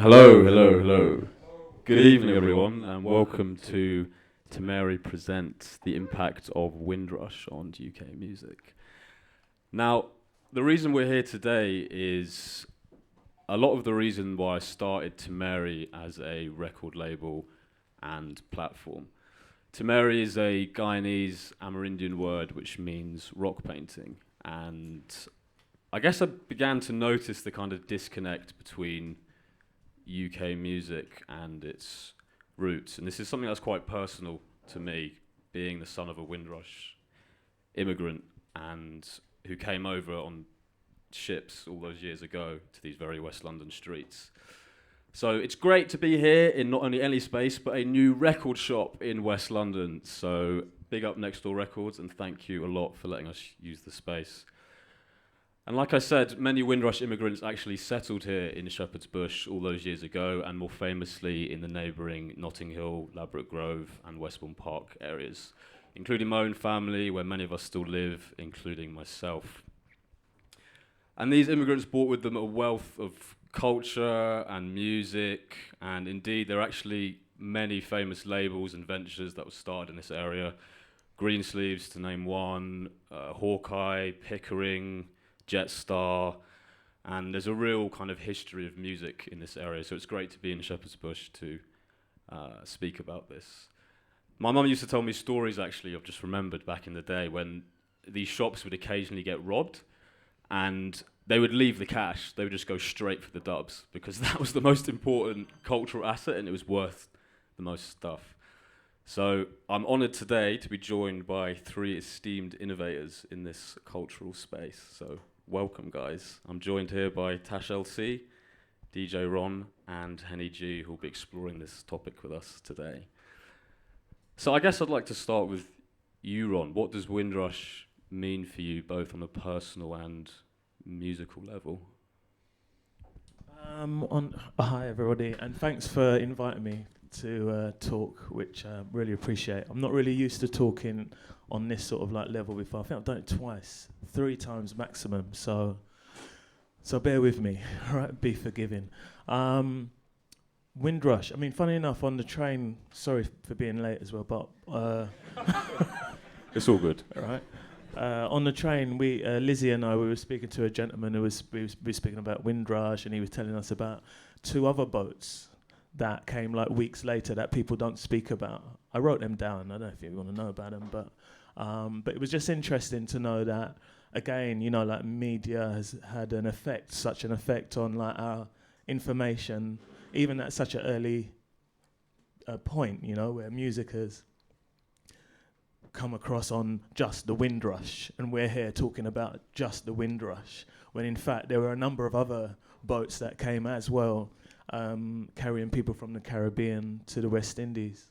Hello. Good evening, everyone, and welcome to Timehri presents the impact of Windrush on UK music. Now, the reason we're here today is a lot of the reason why I started Timehri as a record label and platform. Timehri is a Guyanese Amerindian word which means rock painting, and I guess I began to notice the kind of disconnect between UK music and its roots, and this is something that's quite personal to me, being the son of a Windrush immigrant and who came over on ships all those years ago to these very West London streets. So it's great to be here in not only Ellie Space but a new record shop in West London. So big up Next Door Records, and thank you a lot for letting us use the space. And like I said, many Windrush immigrants actually settled here in Shepherd's Bush all those years ago, and more famously in the neighbouring Notting Hill, Ladbroke Grove and Westbourne Park areas, including my own family, where many of us still live, including myself. And these immigrants brought with them a wealth of culture and music, and indeed there are actually many famous labels and ventures that were started in this area. Greensleeves, to name one, Hawkeye, Pickering, Jetstar, and there's a real kind of history of music in this area, so it's great to be in Shepherd's Bush to speak about this. My mum used to tell me stories, actually, I've just remembered back in the day when these shops would occasionally get robbed, and they would leave the cash, they would just go straight for the dubs, because that was the most important cultural asset and it was worth the most stuff. So I'm honoured today to be joined by three esteemed innovators in this cultural space. So welcome, guys. I'm joined here by Tash LC, DJ Ron, and Heny G, who will be exploring this topic with us today. So I guess I'd like to start with you, Ron. What does Windrush mean for you, both on a personal and musical level? Hi, everybody, and thanks for inviting me to talk, which I really appreciate. I'm not really used to talking on this sort of like level before. I think I've done it twice, 3 times maximum, so bear with me, all right? Be forgiving. Windrush, I mean, funny enough, on the train, sorry for being late as well, but... It's all good. All right. On the train, Lizzie and I, we were speaking to a gentleman who was speaking about Windrush, and he was telling us about 2 other boats that came like weeks later that people don't speak about. I wrote them down. I don't know if you want to know about them, but it was just interesting to know that, again, you know, like media has had such an effect on like our information, even at such an early point, you know, where music has come across on just the Windrush, and we're here talking about just the Windrush, when in fact there were a number of other boats that came as well, carrying people from the Caribbean to the West Indies.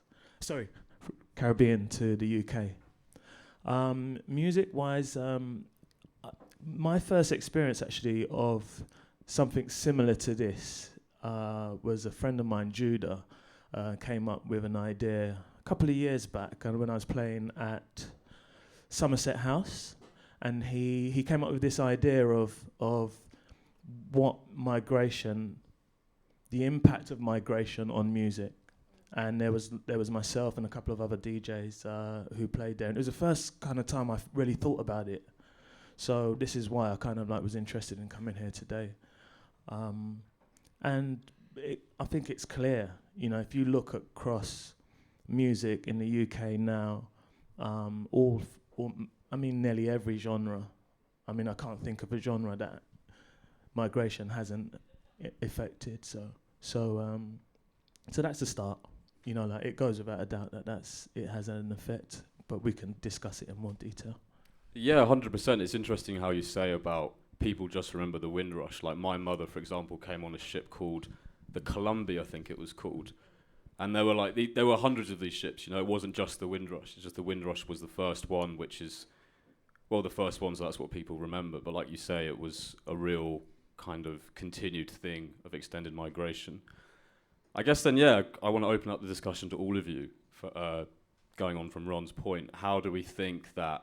Caribbean to the UK. Music-wise, my first experience actually of something similar to this was a friend of mine, Judah, came up with an idea a couple of years back, and when I was playing at Somerset House, and he came up with this idea of what migration, the impact of migration on music. And there was myself and a couple of other DJs who played there, and it was the first kind of time I really thought about it. So this is why I kind of like was interested in coming here today. And I think it's clear, you know, if you look across music in the UK now, nearly every genre. I mean, I can't think of a genre that migration hasn't affected. So that's the start. You know, like it goes without a doubt that it has an effect, but we can discuss it in more detail. Yeah, 100%. It's interesting how you say about people just remember the Windrush. Like my mother, for example, came on a ship called the Columbia, I think it was called. And there were there were hundreds of these ships, you know, it wasn't just the Windrush. It's just the Windrush was the first one, which is, well, the first one, so that's what people remember. But like you say, it was a real kind of continued thing of extended migration. I guess then, yeah, I want to open up the discussion to all of you, for, going on from Ron's point. How do we think that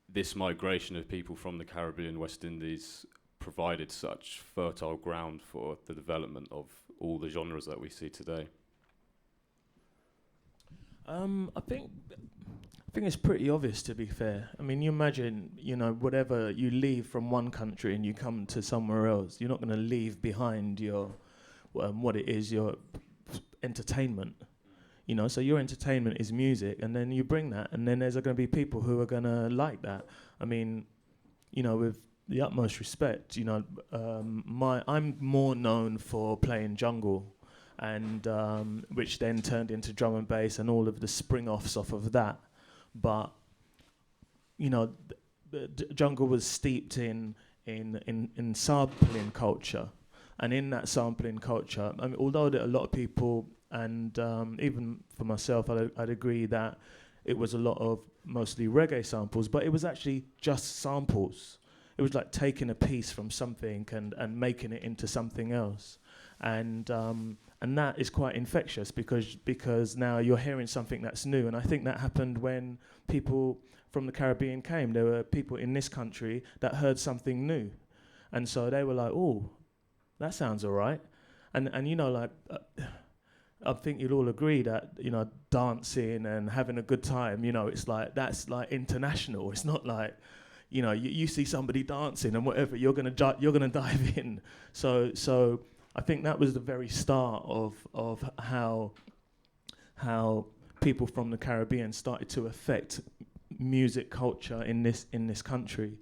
this migration of people from the Caribbean, West Indies, provided such fertile ground for the development of all the genres that we see today? I think it's pretty obvious, to be fair. I mean, you imagine, whatever you leave from one country and you come to somewhere else, you're not going to leave behind your what it is, your entertainment. So your entertainment is music, and then you bring that, and then there's going to be people who are going to like that. I mean, with the utmost respect, I'm more known for playing jungle, and which then turned into drum and bass and all of the spring-offs off of that. But jungle was steeped in sampling culture, and in that sampling culture, I mean, although a lot of people, and even for myself, I'd agree that it was a lot of mostly reggae samples, but it was actually just samples. It was like taking a piece from something and making it into something else, and that is quite infectious because now you're hearing something that's new. And I think that happened when people from the Caribbean came. There were people in this country that heard something new, and so they were like, "Oh, that sounds all right," and I think you'll all agree that dancing and having a good time, it's like that's like international. It's not like you see somebody dancing and whatever, you're gonna dive in. So I think that was the very start of how people from the Caribbean started to affect music culture in this country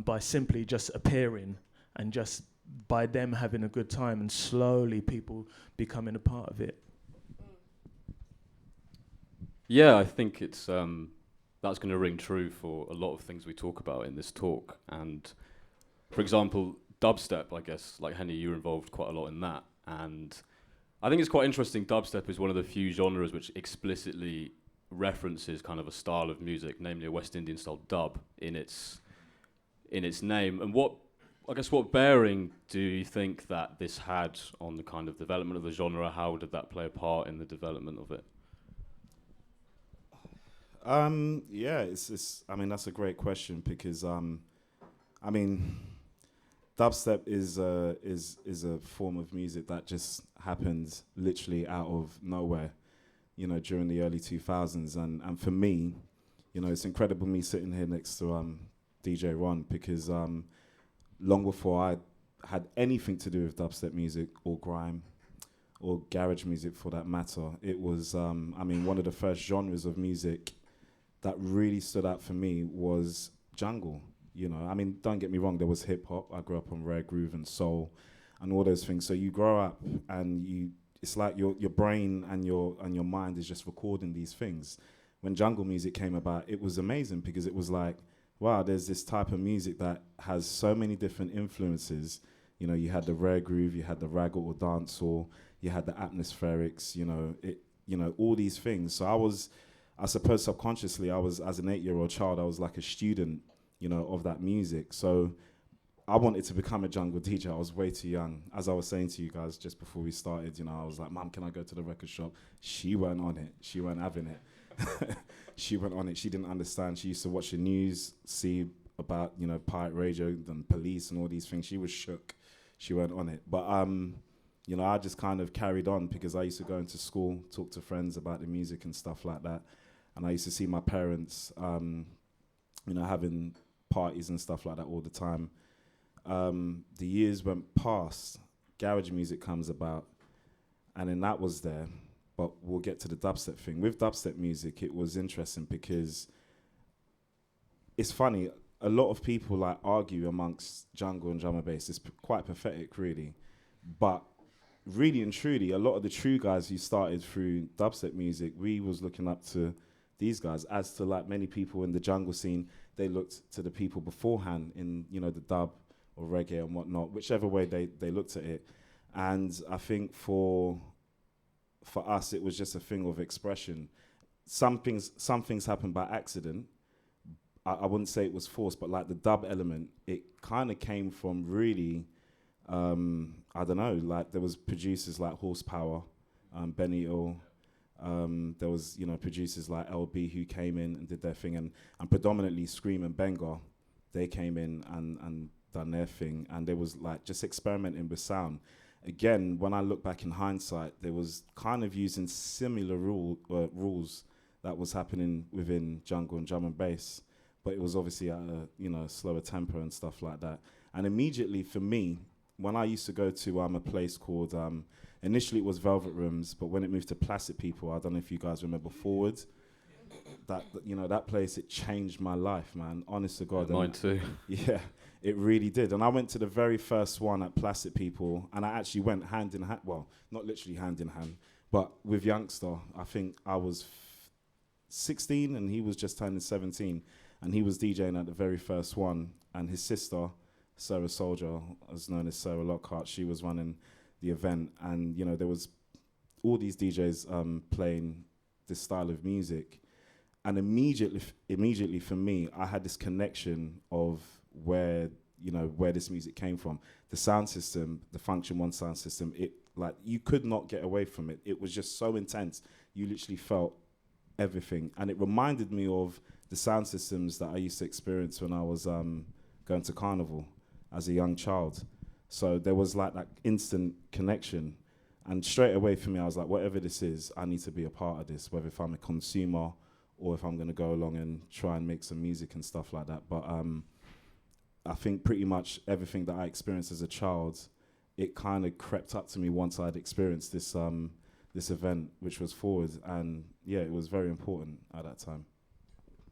by simply just appearing and just by them having a good time, and slowly people becoming a part of it. Yeah, I think it's that's going to ring true for a lot of things we talk about in this talk. And for example, dubstep, I guess, like Heny, you were involved quite a lot in that. And I think it's quite interesting. Dubstep is one of the few genres which explicitly references kind of a style of music, namely a West Indian style dub in its name. And what bearing do you think that this had on the kind of development of the genre? How did that play a part in the development of it? I mean, that's a great question because, I mean, dubstep is a form of music that just happened literally out of nowhere, during the early 2000s. And for me, it's incredible me sitting here next to DJ Ron because long before I had anything to do with dubstep music or grime or garage music for that matter, it was, one of the first genres of music that really stood out for me was jungle. Don't get me wrong, there was hip hop. I grew up on rare groove and soul and all those things. So you grow up and it's like your brain and your mind is just recording these things. When jungle music came about, it was amazing because it was like, wow, there's this type of music that has so many different influences. You had the rare groove, you had the ragga or dancehall, you had the atmospherics, all these things. So I suppose subconsciously, as an 8-year-old child, I was like a student, of that music. So I wanted to become a jungle DJ. I was way too young. As I was saying to you guys just before we started, I was like, Mum, can I go to the record shop? She weren't on it. She weren't having it. She went on it. She didn't understand. She used to watch the news, see about, pirate radio and police and all these things. She was shook. She weren't on it. But, I just kind of carried on because I used to go into school, talk to friends about the music and stuff like that. And I used to see my parents, having parties and stuff like that all the time. The years went past, garage music comes about, and then that was there. But we'll get to the dubstep thing. With dubstep music, it was interesting because it's funny. A lot of people argue amongst jungle and drum and bass. It's quite pathetic, really. But really and truly, a lot of the true guys who started through dubstep music, we was looking up to these guys. As to many people in the jungle scene, they looked to the people beforehand in the dub or reggae and whatnot, whichever way they looked at it. And I think for us, it was just a thing of expression. Some things happened by accident. I wouldn't say it was forced, but the dub element, it kind of came from really, I don't know, there was producers like Horsepower, Benny Hill. There was, producers like LB who came in and did their thing, and predominantly Scream and Benga, they came in and done their thing, and there was like just experimenting with sound. Again, when I look back in hindsight, there was kind of using similar rules that was happening within jungle and drum and bass, but it was obviously at a slower tempo and stuff like that. And immediately for me, when I used to go to a place called initially it was Velvet Rooms, but when it moved to Plastic People, I don't know if you guys remember Forward. That place, it changed my life, man. Honest to God. Mine too. Yeah, it really did. And I went to the very first one at Plastic People, and I actually went hand in hand. Well, not literally hand in hand, but with Youngster. I think I was 16 and he was just turning 17, and he was DJing at the very first one. And his sister, Sarah Soldier, as known as Sarah Lockhart, she was running the event. And there was all these DJs playing this style of music. And immediately for me, I had this connection of where this music came from. The sound system, the Function One sound system, it like you could not get away from it. It was just so intense. You literally felt everything. And it reminded me of the sound systems that I used to experience when I was going to Carnival as a young child. So there was like that instant connection. And straight away for me, I was like, whatever this is, I need to be a part of this, whether if I'm a consumer or if I'm going to go along and try and make some music and stuff like that. But I think pretty much everything that I experienced as a child, it kind of crept up to me once I'd experienced this event, which was Forward. And yeah, it was very important at that time.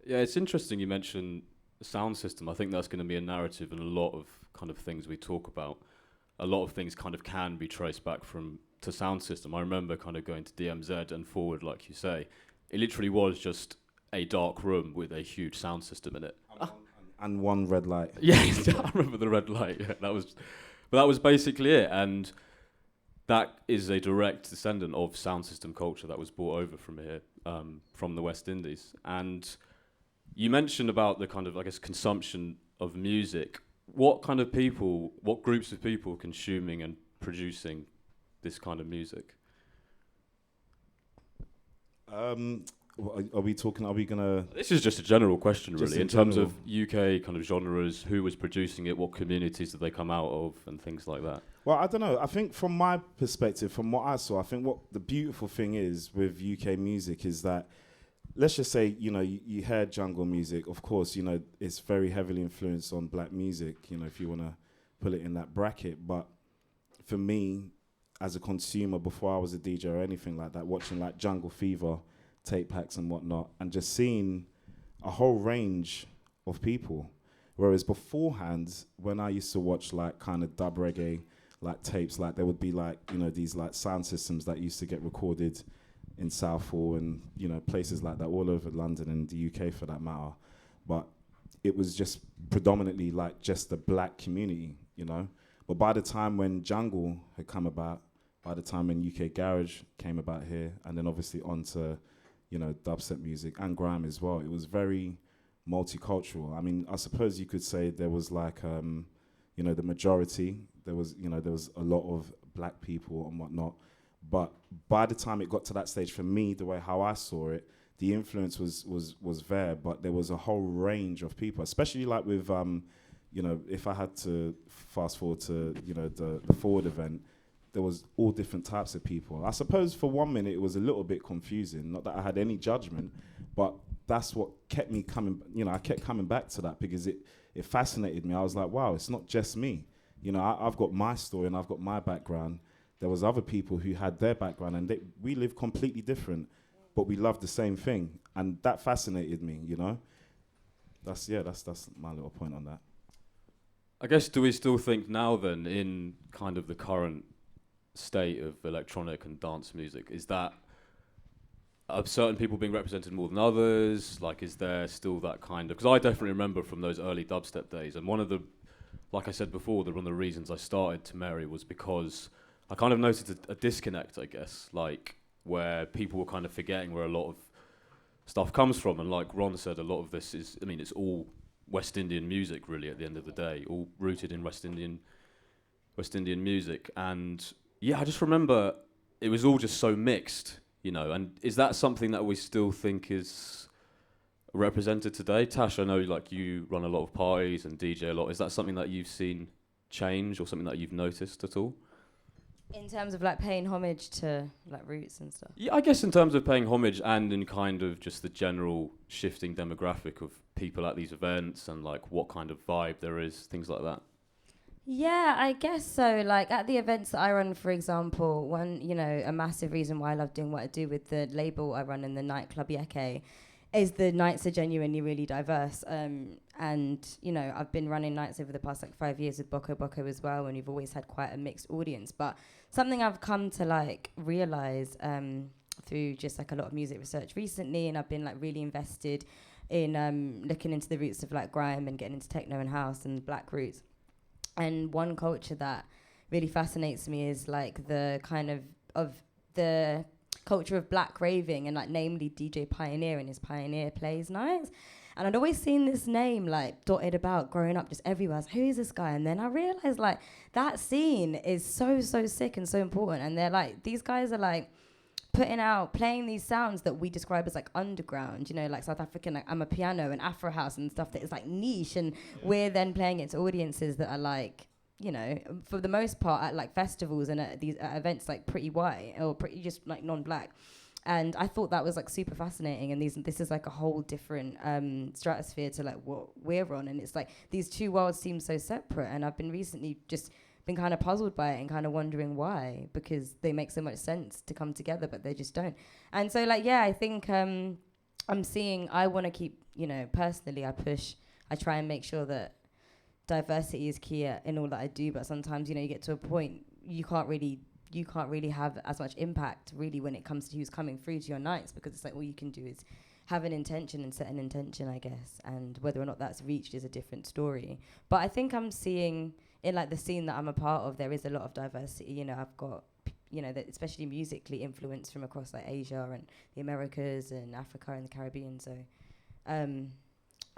Yeah, it's interesting you mentioned the sound system. I think that's going to be a narrative in a lot of kind of things we talk about. A lot of things kind of can be traced back to sound system. I remember kind of going to DMZ and Forward, like you say. It literally was just a dark room with a huge sound system in it. And one red light. Yeah, I remember the red light. Yeah, that was basically it. And that is a direct descendant of sound system culture that was brought over from here, from the West Indies. And you mentioned about the kind of, I guess, consumption of music. What kind of people, what groups of people consuming and producing this kind of music? Are we gonna? This is just a general question, Just really, in in terms general. of UK kind of genres, who was producing it, what communities did they come out of, and things like that. Well, I don't know. I think from my perspective, from what I saw, I think what the beautiful thing is with UK music is that, let's just say, you heard jungle music. Of course, it's very heavily influenced on black music, if you want to put it in that bracket. But for me, as a consumer, before I was a DJ or anything like that, watching like Jungle Fever tape packs and whatnot, and just seeing a whole range of people. Whereas beforehand, when I used to watch like kind of dub reggae, like tapes, like there would be like, these like sound systems that used to get recorded in Southall and, places like that all over London and the UK for that matter. But it was just predominantly like just the black community, But by the time when jungle had come about, by the time when UK garage came about here, and then obviously onto dubstep music and grime as well, it was very multicultural. I mean, I suppose you could say there was like, the majority. There was a lot of black people and whatnot. But by the time it got to that stage, for me, the way how I saw it, the influence was there, but there was a whole range of people, especially like with, if I had to fast forward to, the Forward event, there was all different types of people. I suppose for 1 minute it was a little bit confusing. Not that I had any judgment, but that's what kept me coming. I kept coming back to that because it fascinated me. I was like, wow, it's not just me. I've got my story and I've got my background. There was other people who had their background and we live completely different, but we love the same thing. And that fascinated me, That's my little point on that. I guess, do we still think now then, in kind of the current state of electronic and dance music, is that certain people being represented more than others? Like, is there still that kind of... Because I definitely remember from those early dubstep days, and one of the, like I said before, one of the reasons I started Timehri was because I kind of noticed a disconnect, I guess, like, where people were kind of forgetting where a lot of stuff comes from. And like Ron said, a lot of this is, it's all West Indian music, really, at the end of the day, all rooted in West Indian music. And yeah, I just remember it was all just so mixed, and is that something that we still think is represented today? Tash, I know like you run a lot of parties and DJ a lot. Is that something that you've seen change or something that you've noticed at all? In terms of like paying homage to like roots and stuff. Yeah, I guess in terms of paying homage and in kind of just the general shifting demographic of people at these events and like what kind of vibe there is, things like that. Yeah, I guess so. Like at the events that I run, for example, a massive reason why I love doing what I do with the label I run in the nightclub Yeke is the nights are genuinely really diverse. And, I've been running nights over the past 5 years with Boko Boko as well, and we've always had quite a mixed audience. But something I've come to realize through just a lot of music research recently, and I've been really invested in looking into the roots of grime and getting into techno and house and black roots. And one culture that really fascinates me is the kind of the culture of black raving and namely DJ Pioneer and his Pioneer Plays nights. And I'd always seen this name dotted about growing up just everywhere. I was, who is this guy? And then I realized that scene is so sick and so important. And they're these guys are playing these sounds that we describe as underground, South African, Amapiano and Afro house and stuff that is niche. And we're then playing it to audiences that are for the most part at festivals and at these events pretty white or pretty just non-black. And I thought that was super fascinating. And this is a whole different stratosphere to what we're on. And it's these two worlds seem so separate. And I've been recently just been kind of puzzled by it and kind of wondering why, because they make so much sense to come together, but they just don't. And so I think I want to keep, personally I try and make sure that diversity is key in all that I do, but sometimes, you get to a point you can't really have as much impact really when it comes to who's coming through to your nights, because it's all you can do is have an intention and set an intention, I guess, and whether or not that's reached is a different story. But I think I'm seeing in the scene that I'm a part of, there is a lot of diversity. I've got that especially musically influenced from across Asia and the Americas and Africa and the Caribbean. So I don't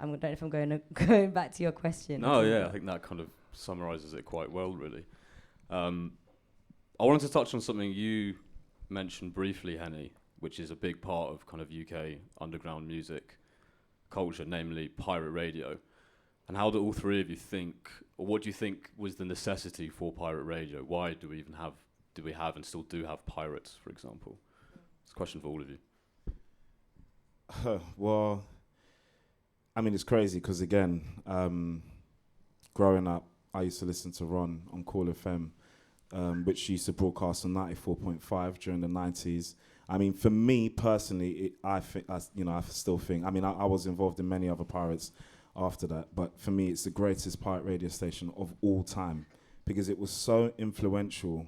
know if I'm going back to your question. No, yeah, I think that kind of summarizes it quite well, really. I wanted to touch on something you mentioned briefly, Heny, which is a big part of kind of UK underground music culture, namely pirate radio. And how do all three of you think, or what do you think was the necessity for pirate radio? Why do we have and still do have pirates, for example? It's a question for all of you. Well, I mean, it's crazy because, again, growing up, I used to listen to Ron on Call FM, which used to broadcast on 94.5 during the 90s. I mean, for me personally, I still think, I was involved in many other pirates after that, but for me, it's the greatest pirate radio station of all time because it was so influential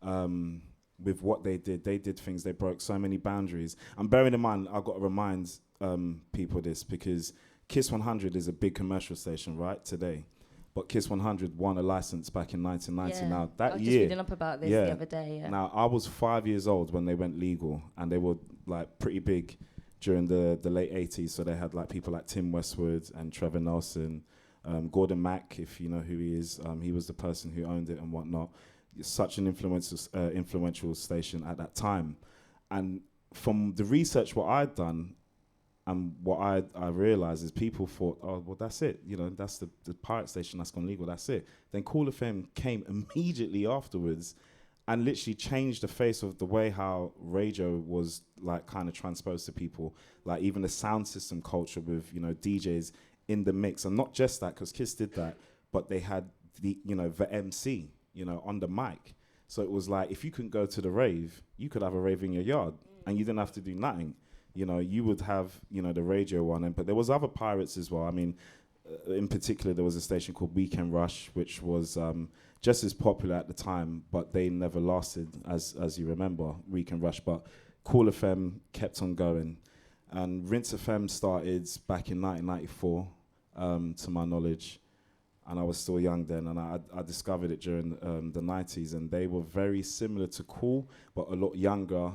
with what they did. They did things, they broke so many boundaries. And bearing in mind, I've got to remind people this because Kiss 100 is a big commercial station, right, today. But Kiss 100 won a license back in 1990. Yeah. Now, that I was year... just reading up about this the other day, yeah. Now, I was 5 years old when they went legal, and they were, pretty big during the late 80s. So they had, people like Tim Westwood and Trevor Nelson, Gordon Mack, if you know who he is. He was the person who owned it and whatnot. Such an influential station at that time. And from the research what I'd done, and what I realized is people thought, oh, well, that's it. That's the pirate station that's gone legal. That's it. Then Cool FM came immediately afterwards and literally changed the face of the way how radio was kind of transposed to people. Even the sound system culture with, DJs in the mix. And not just that, because Kiss did that, but they had the MC, on the mic. So it was if you couldn't go to the rave, you could have a rave in your yard and you didn't have to do nothing. You would have, the radio on, but there was other pirates as well. I mean, in particular, there was a station called Weekend Rush, which was just as popular at the time, but they never lasted, as you remember, Weekend Rush. But Cool FM kept on going. And Rinse FM started back in 1994, to my knowledge. And I was still young then, and I discovered it during the 90s, and they were very similar to Cool, but a lot younger.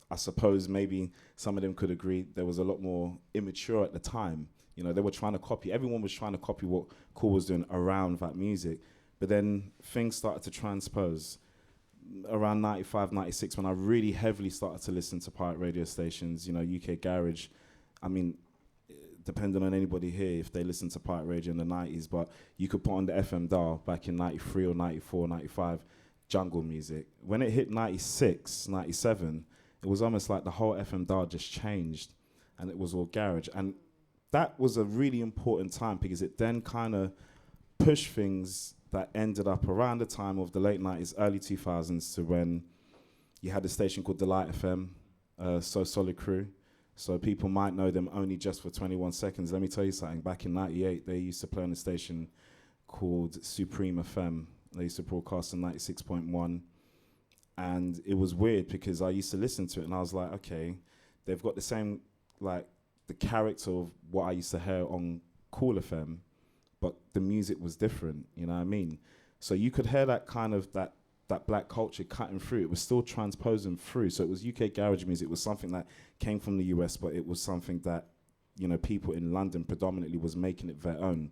I suppose maybe some of them could agree there was a lot more immature at the time. They were trying to copy. Everyone was trying to copy what Cool was doing around that music. But then things started to transpose. Around 95, 96, when I really heavily started to listen to pirate radio stations, UK Garage. I mean, depending on anybody here, if they listen to pirate radio in the 90s, but you could put on the FM dial back in 93 or 94, 95, jungle music. When it hit 96, 97, it was almost like the whole FM dial just changed, and it was all garage. And that was a really important time because it then kind of pushed things that ended up around the time of the late 90s, early 2000s, to when you had a station called Delight FM, So Solid Crew. So people might know them only just for 21 seconds. Let me tell you something. Back in 98, they used to play on a station called Supreme FM. They used to broadcast on 96.1. And it was weird because I used to listen to it and I was like, okay, they've got the same, like, the character of what I used to hear on Cool FM, but the music was different, you know what I mean? So you could hear that kind of, that black culture cutting through. It was still transposing through. So it was UK garage music. It was something that came from the US, but it was something that, you know, people in London predominantly was making it their own.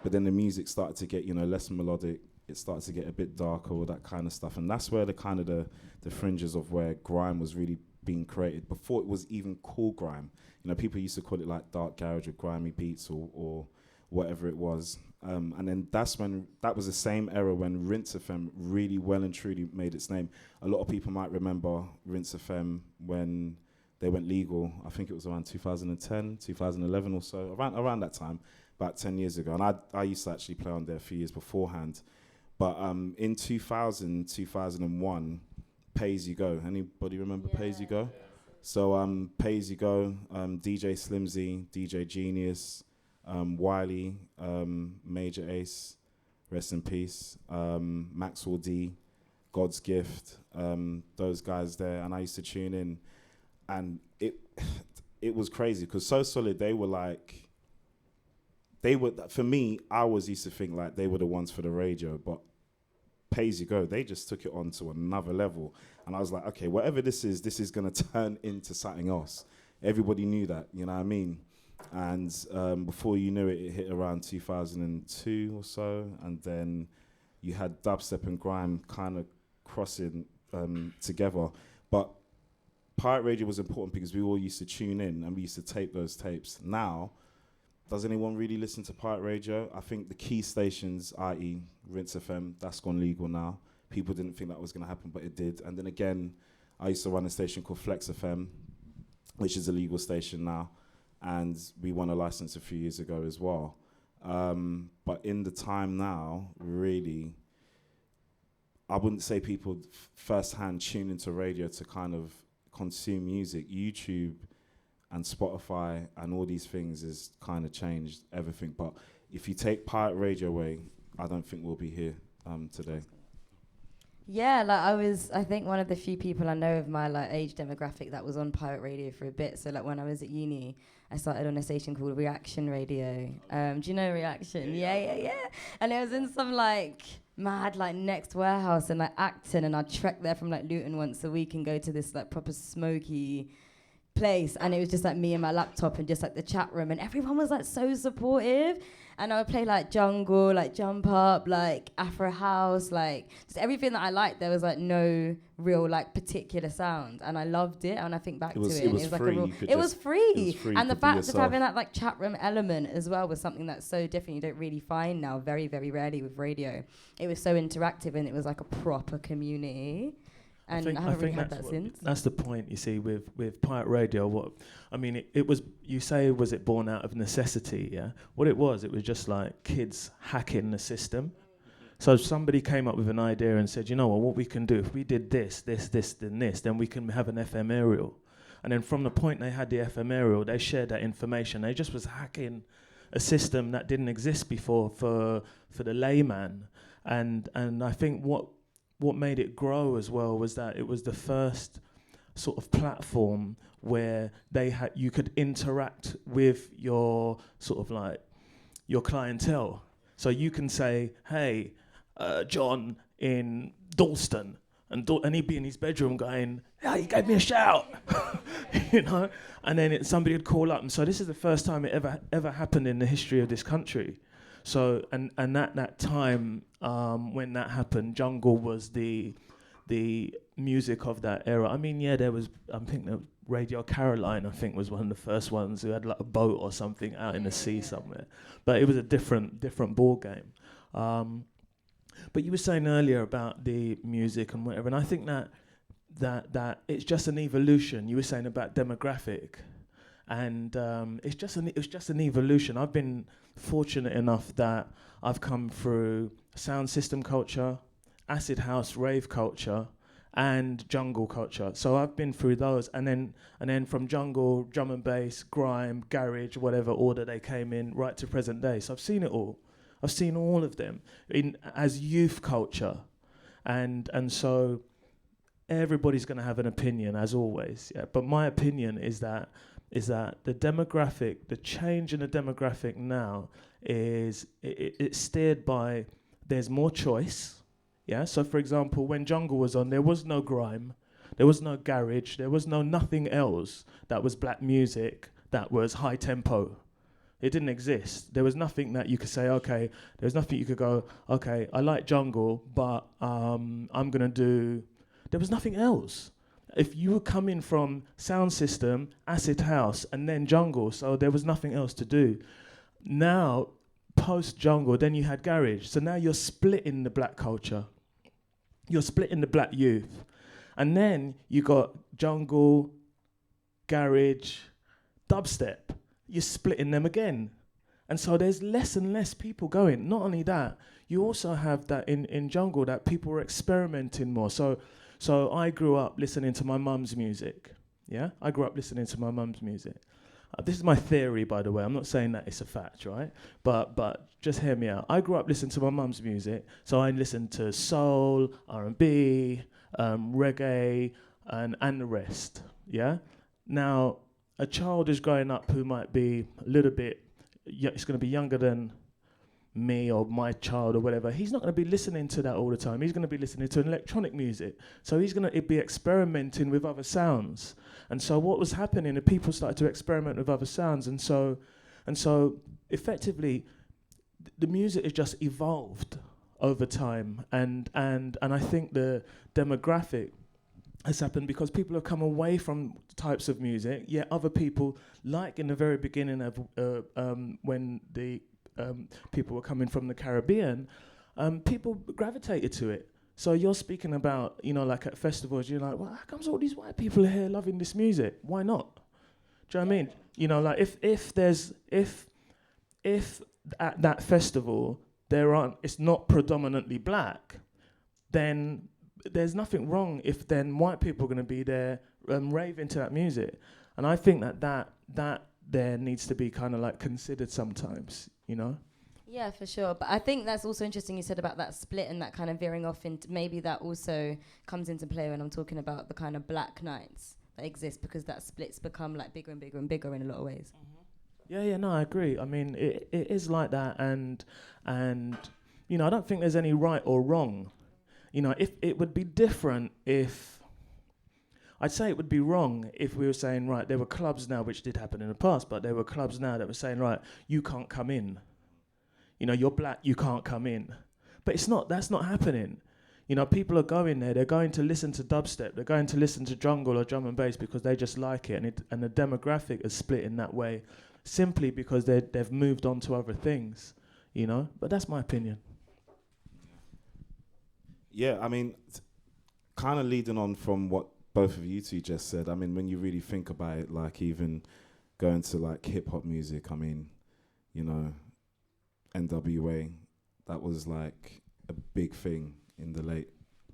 But then the music started to get, you know, less melodic. It started to get a bit darker, all that kind of stuff. And that's where the kind of the fringes of where grime was really being created. Before it was even cool grime. You know, people used to call it like dark garage or grimy beats or whatever it was. And then that was the same era when Rinse FM really well and truly made its name. A lot of people might remember Rinse FM when they went legal. I think it was around 2010, 2011 or so, around that time, about 10 years ago. And I used to actually play on there a few years beforehand. But in 2000, 2001, Pay As You Go. Anybody remember Pay As You Go? Yeah. So Pay As You Go, DJ Slimzy, DJ Genius, Wiley, Major Ace, rest in peace, Maxwell D, God's Gift, those guys there, and I used to tune in, and it was crazy because So Solid, for me, I always used to think like they were the ones for the radio, but Pay As You Go, they just took it on to another level, and I was like, okay, whatever this is gonna turn into something else. Everybody knew that, you know what I mean? And before you knew it, it hit around 2002 or so, and then you had dubstep and grime kind of crossing together. But pirate radio was important because we all used to tune in and we used to tape those tapes. Now, does anyone really listen to pirate radio? I think the key stations, i.e. Rinse FM, that's gone legal now. People didn't think that was going to happen, but it did. And then again, I used to run a station called Flex FM, which is a legal station now. And we won a license a few years ago as well. But in the time now, really, I wouldn't say people firsthand tune into radio to kind of consume music. YouTube and Spotify and all these things has kind of changed everything. But if you take pirate radio away, I don't think we'll be here today. Yeah, like I think one of the few people I know of my like age demographic that was on pirate radio for a bit. So like when I was at uni, I started on a station called Reaction Radio. Do you know Reaction? Yeah. And it was in some like mad like next warehouse in like Acton, and I'd trek there from like Luton once a week and go to this like proper smoky place, and it was just like me and my laptop and just like the chat room, and everyone was like so supportive. And I would play like jungle, like jump up, like Afro house, like just everything that I liked. There was like no real like particular sound, and I loved it. And I think back to it, it was like free. It was free. And the fact of yourself. having that like chat room element as well was something that's so different. You don't really find now, very very rarely with radio. It was so interactive, and it was like a proper community. And I haven't really had that since. That's the point, you see, with pirate radio. It was, you say, was it born out of necessity, yeah? What it was just like kids hacking the system. So somebody came up with an idea and said, you know what we can do, if we did this, and this, then we can have an FM aerial. And then from the point they had the FM aerial, they shared that information. They just was hacking a system that didn't exist before for the layman. And I think what made it grow as well was that it was the first sort of platform where you could interact with your sort of like your clientele. So you can say, hey, John in Dalston, and he'd be in his bedroom going, yeah, he gave me a shout, you know? And then somebody would call up, and so this is the first time it ever happened in the history of this country. So and at that time when that happened, jungle was the music of that era. I mean, yeah, there was Radio Caroline, I think, was one of the first ones who had like a boat or something out in the sea somewhere. But it was a different ball game. But you were saying earlier about the music and whatever, and I think that it's just an evolution. You were saying about demographic, and it's just an evolution. I've been fortunate enough that I've come through sound system culture, acid house, rave culture, and jungle culture. So I've been through those, and then from jungle, drum and bass, grime, garage, whatever order they came in, right to present day. So I've seen it all. I've seen all of them as youth culture, and so everybody's going to have an opinion as always. Yeah. But my opinion is that the change in the demographic now is it's steered by there's more choice. Yeah. So for example, when jungle was on, there was no grime, there was no garage, there was no nothing else that was black music that was high tempo. It didn't exist. There was nothing that you could say, okay, there was nothing you could go, okay, I like jungle, but I'm going to do... There was nothing else. If you were coming from sound system, acid house, and then jungle, so there was nothing else to do. Now, post-jungle, then you had garage. So now you're splitting the black culture. You're splitting the black youth. And then you got jungle, garage, dubstep. You're splitting them again. And so there's less and less people going. Not only that, you also have that in jungle that people are experimenting more. So I grew up listening to my mum's music. Yeah? I grew up listening to my mum's music. This is my theory, by the way. I'm not saying that it's a fact, right? But just hear me out. I grew up listening to my mum's music. So I listened to soul, R&B, reggae, and the rest. Yeah? Now, a child is growing up who might be a little bit, it's going to be younger than me or my child or whatever. He's not going to be listening to that all the time. He's going to be listening to electronic music. So he's going to be experimenting with other sounds. And so what was happening, the people started to experiment with other sounds. And so effectively, the music has just evolved over time. And I think the demographic has happened because people have come away from types of music, yet other people, like in the very beginning of when the people were coming from the Caribbean, people gravitated to it. So you're speaking about, like at festivals, you're like, well, how comes all these white people are here loving this music? Why not? Do you know what I mean? Like if at that festival it's not predominantly black, then there's nothing wrong if then white people are going to be there raving to that music. And I think that there needs to be kind of like considered sometimes, Yeah, for sure. But I think that's also interesting you said about that split and that kind of veering off into maybe that also comes into play when I'm talking about the kind of black nights that exist, because that split's become like bigger and bigger and bigger in a lot of ways. Mm-hmm. Yeah, no, I agree. I mean, it is like that, and I don't think there's any right or wrong. If it would be different if... I'd say it would be wrong if we were saying, right, there were clubs now, which did happen in the past, but there were clubs now that were saying, right, you can't come in. You're black, you can't come in. But that's not happening. People are going there, they're going to listen to dubstep, they're going to listen to jungle or drum and bass because they just like it, and the demographic is split in that way simply because they've moved on to other things, But that's my opinion. Yeah, I mean, kind of leading on from what both of you two just said, I mean, when you really think about it, like even going to like hip hop music, I mean, NWA, that was like a big thing in the late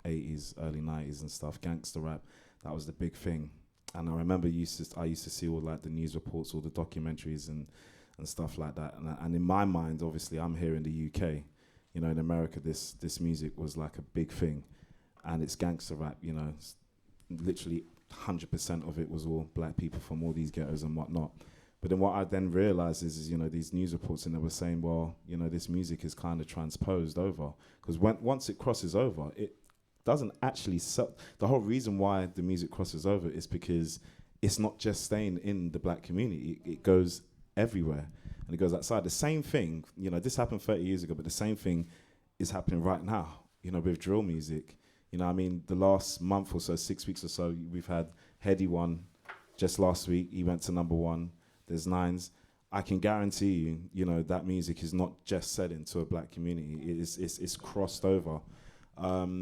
80s, early 90s and stuff. Gangster rap, that was the big thing. And I remember I used to see all like the news reports, all the documentaries and stuff like that. And in my mind, obviously, I'm here in the UK. In America, this music was like a big thing, and it's gangster rap. Literally 100% of it was all black people from all these ghettos and whatnot. But then what I then realized is these news reports, and they were saying, well, this music is kind of transposed over, because once it crosses over, it doesn't actually sell. The whole reason why the music crosses over is because it's not just staying in the black community; it goes everywhere. And it goes outside. The same thing, this happened 30 years ago, but the same thing is happening right now, with drill music. The last month or so, 6 weeks or so, we've had Heady One, just last week, he went to #1. There's Nines. I can guarantee you, you know, that music is not just set into a black community. It's crossed over.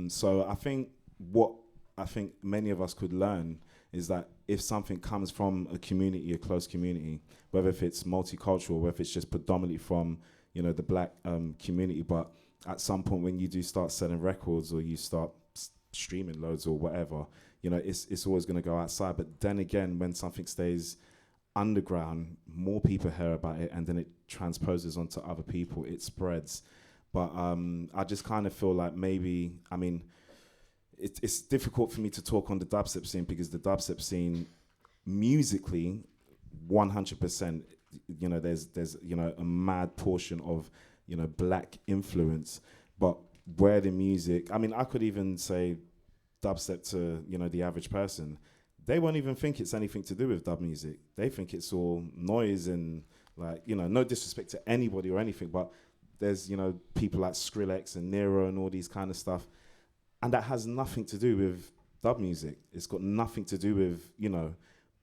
So I think what I think many of us could learn is that if something comes from a community, a close community, whether if it's multicultural, whether it's just predominantly from, you know, the black community, but at some point when you do start selling records or you start streaming loads or whatever, you know, it's always going to go outside. But then again, when something stays underground, more people hear about it, and then it transposes onto other people, it spreads. But I just kind of feel like maybe, I mean, it's difficult for me to talk on the dubstep scene, because the dubstep scene musically 100%, you know, there's you know, a mad portion of, you know, black influence. But where the music, I mean, I could even say dubstep to, you know, the average person, they won't even think it's anything to do with dub music. They think it's all noise and, like, you know, no disrespect to anybody or anything, but there's, you know, people like Skrillex and Nero and all these kind of stuff. And that has nothing to do with dub music. It's got nothing to do with, you know,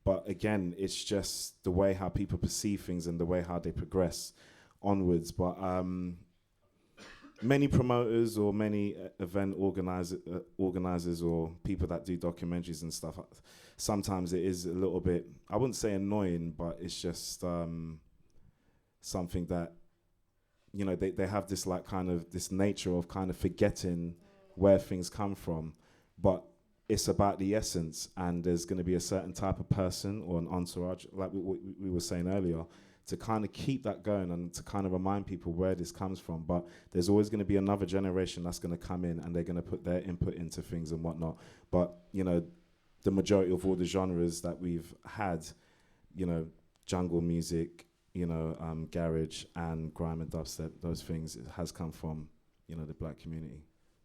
but again, it's just the way how people perceive things and the way how they progress onwards. But many promoters or many event organizers or people that do documentaries and stuff, sometimes it is a little bit, I wouldn't say annoying, but it's just something that, you know, they have this like kind of this nature of kind of forgetting where things come from. But it's about the essence, and there's going to be a certain type of person or an entourage, like we were saying earlier, to kind of keep that going and to kind of remind people where this comes from. But there's always going to be another generation that's going to come in, and they're going to put their input into things and whatnot. But, you know, the majority of all the genres that we've had, you know, jungle music, you know, garage and grime and dubstep, those things, it has come from, you know, the black community.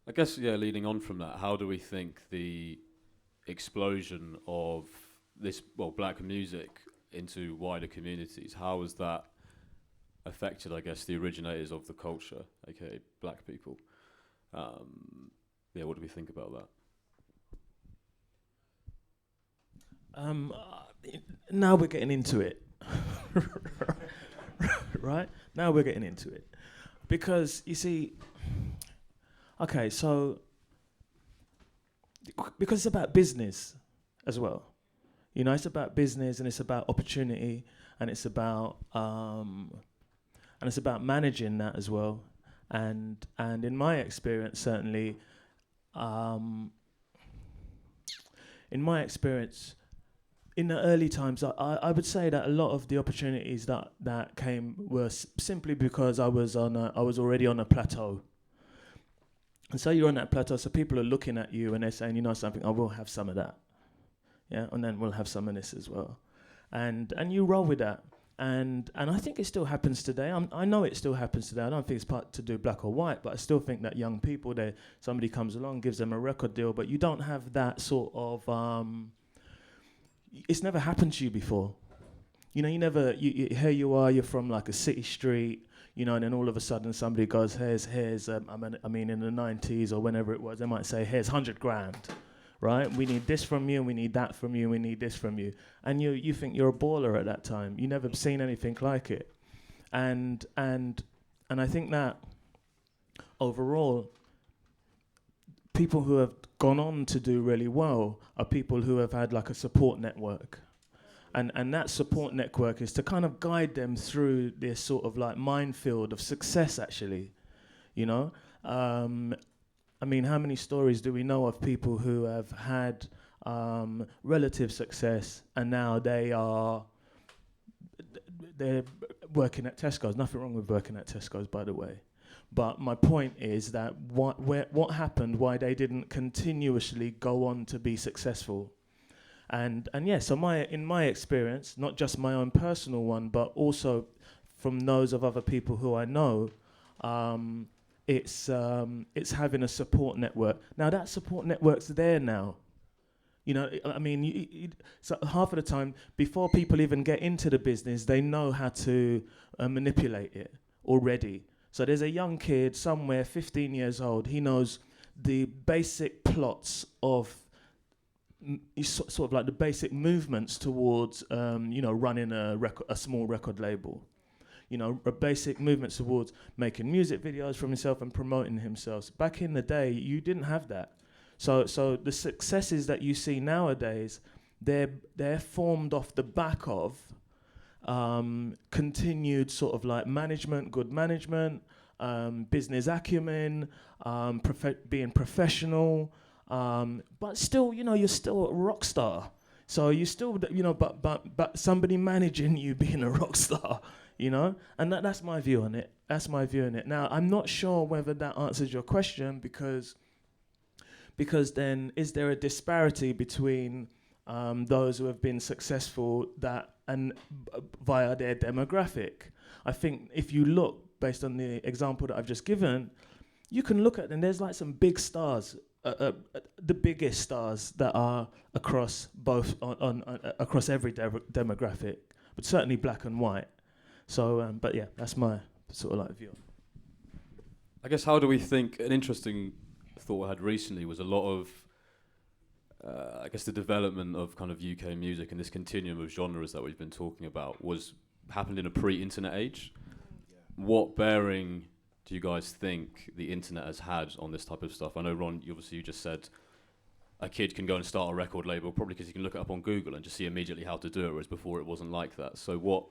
I guess, yeah, leading on from that, how do we think the explosion of this, well, black music into wider communities, how has that affected, I guess, the originators of the culture, aka black people? Yeah, what do we think about that? Now we're getting into it. Right? Now we're getting into it. Because, you see, okay, so, because it's about business as well. You know, it's about business, and it's about opportunity, and it's about managing that as well. And in my experience, certainly, in the early times, I would say that a lot of the opportunities that came were simply because I was already on a plateau. And so you're on that plateau, so people are looking at you and they're saying, you know something, I will have some of that. Yeah, and then we'll have some of this as well. And you roll with that. And I think it still happens today. I know it still happens today. I don't think it's part to do black or white, but I still think that young people, somebody comes along, gives them a record deal, but you don't have that sort of, it's never happened to you before. You know, here you are, you're from like a city street, you know, and then all of a sudden somebody goes, here's I mean, in the 90s or whenever it was, they might say, here's 100 grand. Right, we need this from you, and we need that from you, and we need this from you, and you think you're a baller at that time. You never seen anything like it, and I think that overall, people who have gone on to do really well are people who have had like a support network, and that support network is to kind of guide them through this sort of like minefield of success. Actually, you know. I mean, how many stories do we know of people who have had relative success and now they're working at Tesco's? Nothing wrong with working at Tesco's, by the way. But my point is that what happened, why they didn't continuously go on to be successful. And yeah, so in my experience, not just my own personal one, but also from those of other people who I know, it's having a support network. Now that support network's there now. You know, I mean, so half of the time, before people even get into the business, they know how to manipulate it already. So there's a young kid somewhere, 15 years old. He knows the basic plots of sort of like the basic movements towards, running a small record label. Basic movements towards making music videos from himself and promoting himself. Back in the day, you didn't have that. So the successes that you see nowadays, they're formed off the back of continued sort of like management, good management, business acumen, being professional, but still, you're still a rock star. So you still, but somebody managing you being a rock star, and that's my view on it. That's my view on it. Now, I'm not sure whether that answers your question because then is there a disparity between those who have been successful via their demographic? I think if you look based on the example that I've just given, you can look at them. There's like some big stars, the biggest stars that are across both across every demographic, but certainly black and white. So, but yeah, that's my sort of like view. I guess how do we think? An interesting thought I had recently was a lot of, I guess, the development of kind of UK music and this continuum of genres that we've been talking about happened in a pre-internet age. What bearing do you guys think the internet has had on this type of stuff? I know, Ron, you just said a kid can go and start a record label, probably because he can look it up on Google and just see immediately how to do it, whereas before it wasn't like that. So what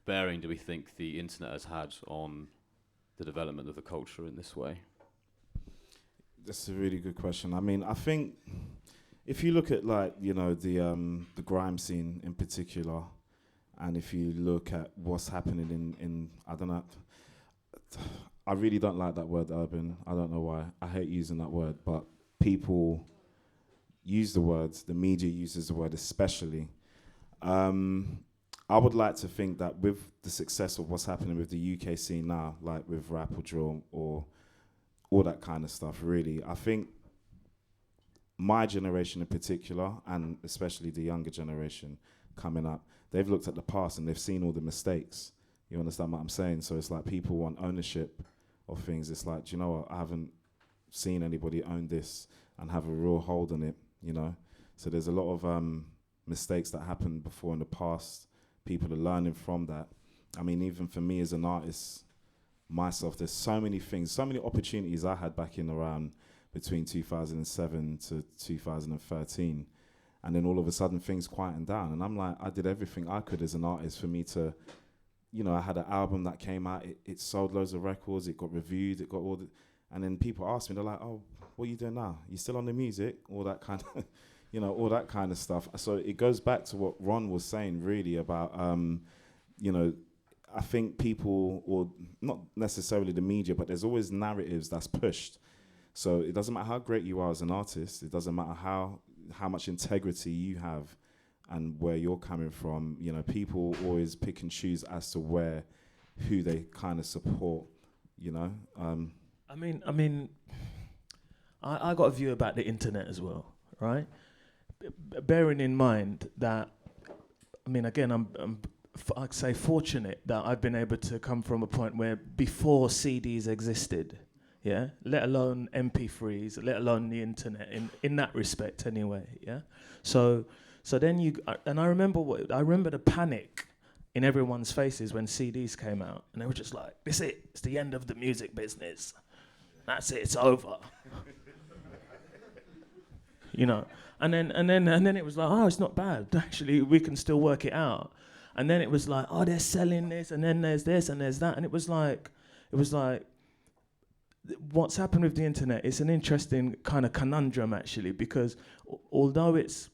bearing do we think the internet has had on the development of the culture in this way? That's a really good question. I mean, I think if you look at the grime scene in particular, and if you look at what's happening in I don't know, I really don't like that word urban. I don't know why. I hate using that word, but people use the words, the media uses the word especially. I would like to think that with the success of what's happening with the UK scene now, like with rap or drill or all that kind of stuff, really, I think my generation in particular, and especially the younger generation coming up, they've looked at the past and they've seen all the mistakes. You understand what I'm saying? So it's like people want ownership of things. It's like, do you know what? I haven't seen anybody own this and have a real hold on it, So there's a lot of mistakes that happened before in the past. People are learning from that. I mean, even for me as an artist, myself, there's so many things, so many opportunities I had back in around between 2007 to 2013. And then all of a sudden things quietened down. And I'm like, I did everything I could as an artist for me to, I had an album that came out, it sold loads of records, it got reviewed, it got all the, and then people asked me, they're like, oh, what are you doing now? You still on the music? All that kind of, all that kind of stuff. So it goes back to what Ron was saying really about, I think people, or not necessarily the media, but there's always narratives that's pushed. So it doesn't matter how great you are as an artist, it doesn't matter how much integrity you have and where you're coming from, people always pick and choose as to who they kind of support, I got a view about the internet as well, right? Bearing in mind that, I'd say fortunate that I've been able to come from a point where before CDs existed, yeah, let alone MP3s, let alone the internet, in that respect anyway, yeah. So then I remember the panic in everyone's faces when CDs came out, and they were just like, "This it? It's the end of the music business. That's it. It's over." And then it was like, "Oh, it's not bad. Actually, we can still work it out." And then it was like, "Oh, they're selling this, and then there's this, and there's that," and it was like. What's happened with the internet is an interesting kind of conundrum, actually, because although it's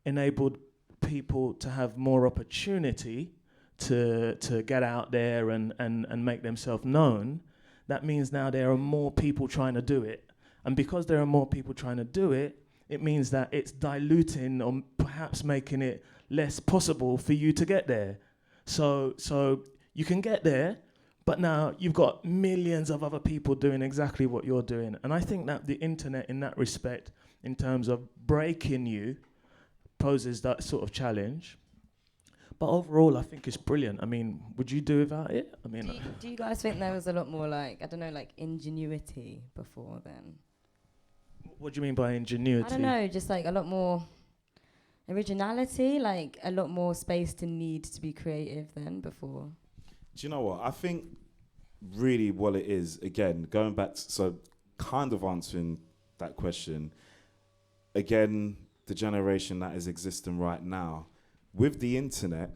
enabled people to have more opportunity to get out there and make themselves known, that means now there are more people trying to do it. And because there are more people trying to do it, it means that it's diluting or perhaps making it less possible for you to get there. So you can get there, but now you've got millions of other people doing exactly what you're doing. And I think that the internet, in that respect, in terms of breaking you, poses that sort of challenge. But overall, I think it's brilliant. Would you do without it? Do you guys think there was a lot more ingenuity before then? What do you mean by ingenuity? I don't know, just a lot more originality, like a lot more space to need to be creative than before. Do you know what? I think really what it is, again, going back so kind of answering that question, again, the generation that is existing right now, with the internet,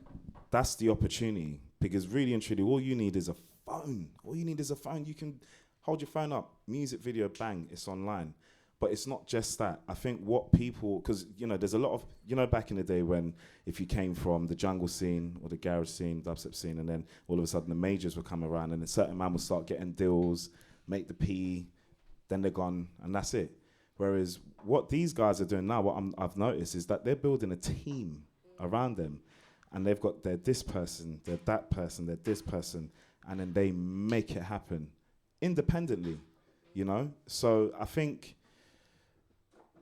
that's the opportunity. Because really and truly, all you need is a phone. All you need is a phone. You can hold your phone up, music video, bang, it's online. But it's not just that. I think what people, because, there's a lot of, back in the day when if you came from the jungle scene or the garage scene, dubstep scene, and then all of a sudden the majors would come around and a certain man would start getting deals, make the P, then they're gone, and that's it. Whereas what these guys are doing now, what I've noticed is that they're building a team around them. And they've got their this person, their that person, their this person, and then they make it happen independently, So I think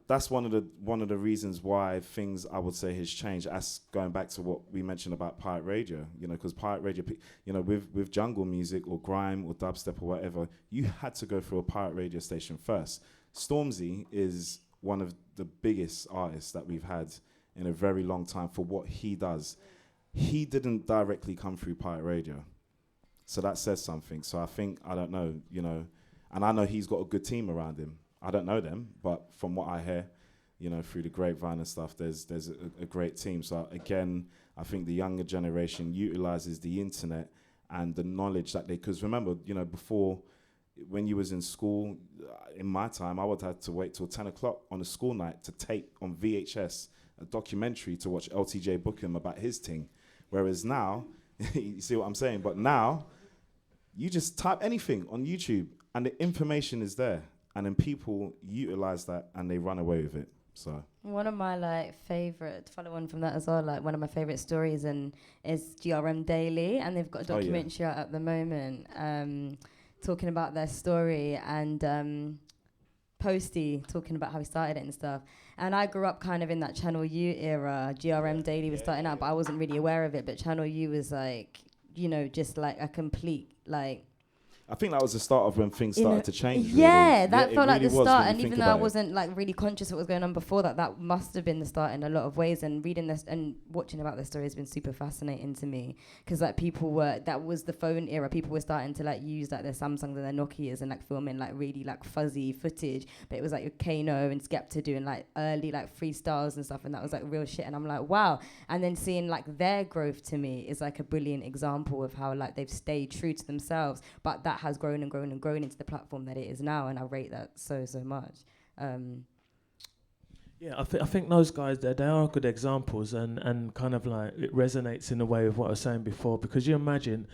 that's one of the reasons why things, I would say, has changed. As going back to what we mentioned about pirate radio, because pirate radio, with jungle music or grime or dubstep or whatever, you had to go through a pirate radio station first. Stormzy is one of the biggest artists that we've had in a very long time for what he does. He didn't directly come through pirate radio. So that says something. So I think, I don't know, and I know he's got a good team around him. I don't know them, but from what I hear, through the grapevine and stuff, there's a great team. So again, I think the younger generation utilizes the internet and the knowledge that because remember, before, when you was in school, in my time, I would have to wait till 10 o'clock on a school night to tape on VHS a documentary to watch LTJ Bookham about his thing. Whereas now, you see what I'm saying? But now, you just type anything on YouTube and the information is there. And then people utilize that and they run away with it. So one of my favorite, to follow on from that as well, one of my favorite stories is GRM Daily, and they've got a documentary out at the moment talking about their story, and Posty talking about how he started it and stuff. And I grew up kind of in that Channel U era. GRM Daily was starting out, but I wasn't really aware of it. But Channel U was just like a complete I think that was the start of when things started to change. Yeah, really. that felt really like the start. And even though I it. wasn't really conscious of what was going on before that, that must have been the start in a lot of ways. And reading this and watching about this story has been super fascinating to me, because that was the phone era. People were starting to use their Samsungs and their Nokias and filming really fuzzy footage. But it was your Kano and Skepta doing early freestyles and stuff, and that was real shit. And I'm like, wow. And then seeing their growth to me is a brilliant example of how they've stayed true to themselves, but that has grown and grown and grown into the platform that it is now, and I rate that so much. Yeah, I think those guys they are good examples, and kind of it resonates in a way with what I was saying before, because you imagine,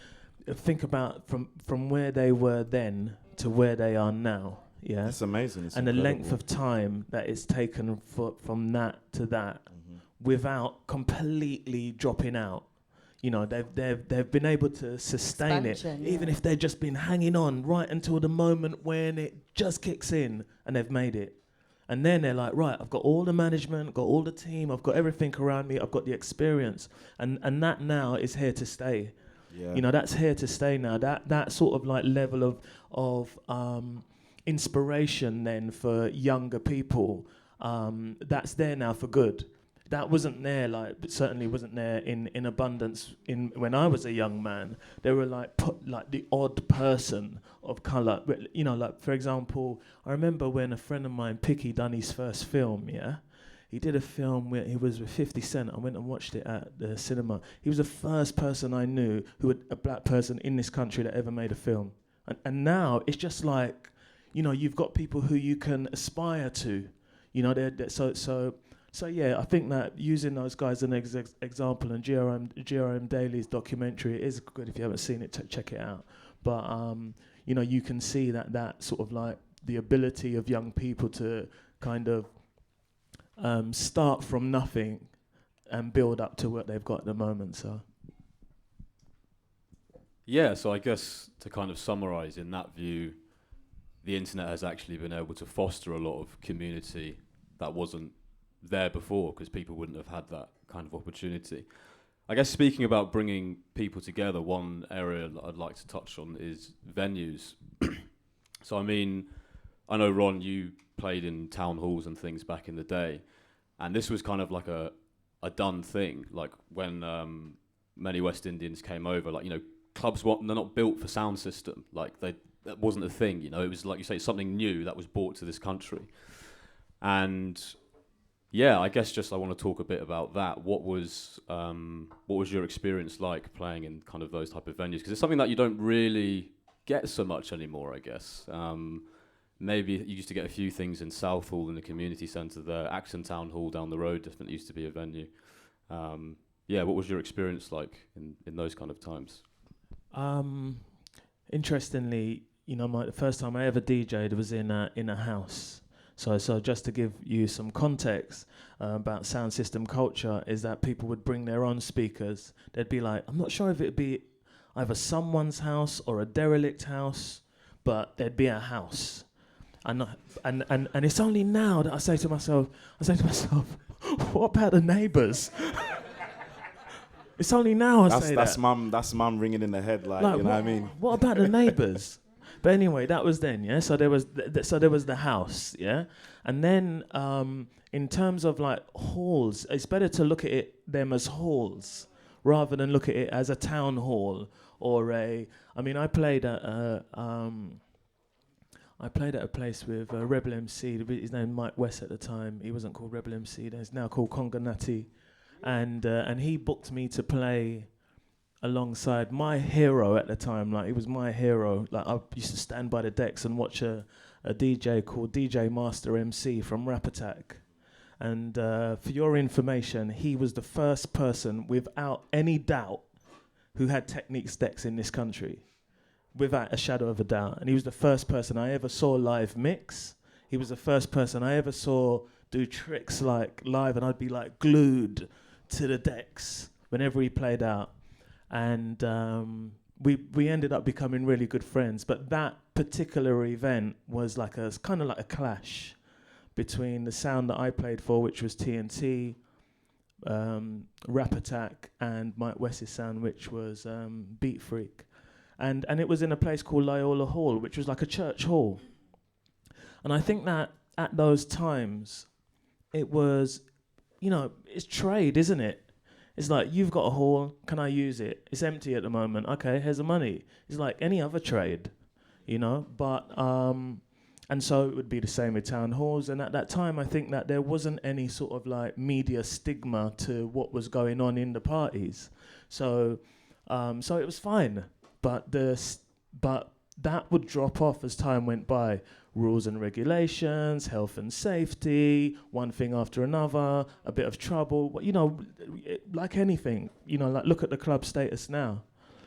think about from where they were then to where they are now. Yeah, it's amazing. It's and incredible. The length of time that it's taken from that to that, without completely dropping out. They've been able to sustain Expansion, it, even if they've just been hanging on right until the moment when it just kicks in, and they've made it. And then they're like, right, I've got all the management, got all the team, I've got everything around me, I've got the experience, and that now is here to stay. Yeah. That's here to stay now. That sort of level of inspiration then for younger people, that's there now for good. That wasn't there, but certainly wasn't there in abundance when I was a young man. There were the odd person of colour. For example, I remember when a friend of mine, Picky, done his first film, yeah? He did a film where he was with 50 Cent. I went and watched it at the cinema. He was the first person I knew a black person in this country that ever made a film. And now it's just you've got people who you can aspire to. So yeah, I think that using those guys as an example, and GRM Daily's documentary is good. If you haven't seen it, check it out. But you can see that sort of the ability of young people to kind of start from nothing and build up to what they've got at the moment. So yeah, so I guess to kind of summarise in that view, the internet has actually been able to foster a lot of community that wasn't there before, because people wouldn't have had that kind of opportunity. I guess speaking about bringing people together, one area that I'd like to touch on is venues. So I mean, I know, Ron, you played in town halls and things back in the day, and this was kind of a a done thing. Like when many West Indians came over, like, you know, clubs, they're not built for sound system. Like that wasn't a thing, you know. It was, like you say, something new that was brought to this country. And yeah, I guess just I want to talk a bit about that. What was your experience like playing in kind of those type of venues? Because it's something that you don't really get so much anymore, I guess. Maybe you used to get a few things in Southall in the community centre there. Acton Town Hall down the road definitely used to be a venue. Yeah, what was your experience like in those kind of times? Interestingly, you know, the first time I ever DJ'd was in a house. So just to give you some context about sound system culture, is that people would bring their own speakers. They'd be like, I'm not sure if it'd be either someone's house or a derelict house, but there'd be a house. And it's only now that I say to myself, what about the neighbours? It's only now I say that's that. That's mum ringing in the head, like you know what I mean? What about the neighbours? But anyway, that was then, yeah. So there was the house, yeah. And then in terms of like halls, it's better to look at them as halls rather than look at it as a town hall or a. I mean, I played at a place with Rebel MC. His name Mike West at the time. He wasn't called Rebel MC. He's now called Conga Nutty, and he booked me to play alongside my hero at the time. Like, he was my hero. Like, I used to stand by the decks and watch a DJ called DJ Master MC from Rap Attack. And for your information, he was the first person without any doubt who had Techniques decks in this country, without a shadow of a doubt. And he was the first person I ever saw live mix. He was the first person I ever saw do tricks like live, and I'd be like glued to the decks whenever he played out. And we ended up becoming really good friends. But that particular event was like kind of like a clash between the sound that I played for, which was TNT, Rap Attack, and Mike West's sound, which was Beat Freak. And it was in a place called Loyola Hall, which was like a church hall. And I think that at those times, it was, you know, it's trade, isn't it? It's like, you've got a hall, can I use it? It's empty at the moment. Okay, here's the money. It's like any other trade, you know? But, and so it would be the same with town halls. And at that time, I think that there wasn't any sort of like media stigma to what was going on in the parties. So it was fine. But that would drop off as time went by. Rules and regulations, health and safety, one thing after another, a bit of trouble. You know, like anything, you know, like look at the club status now.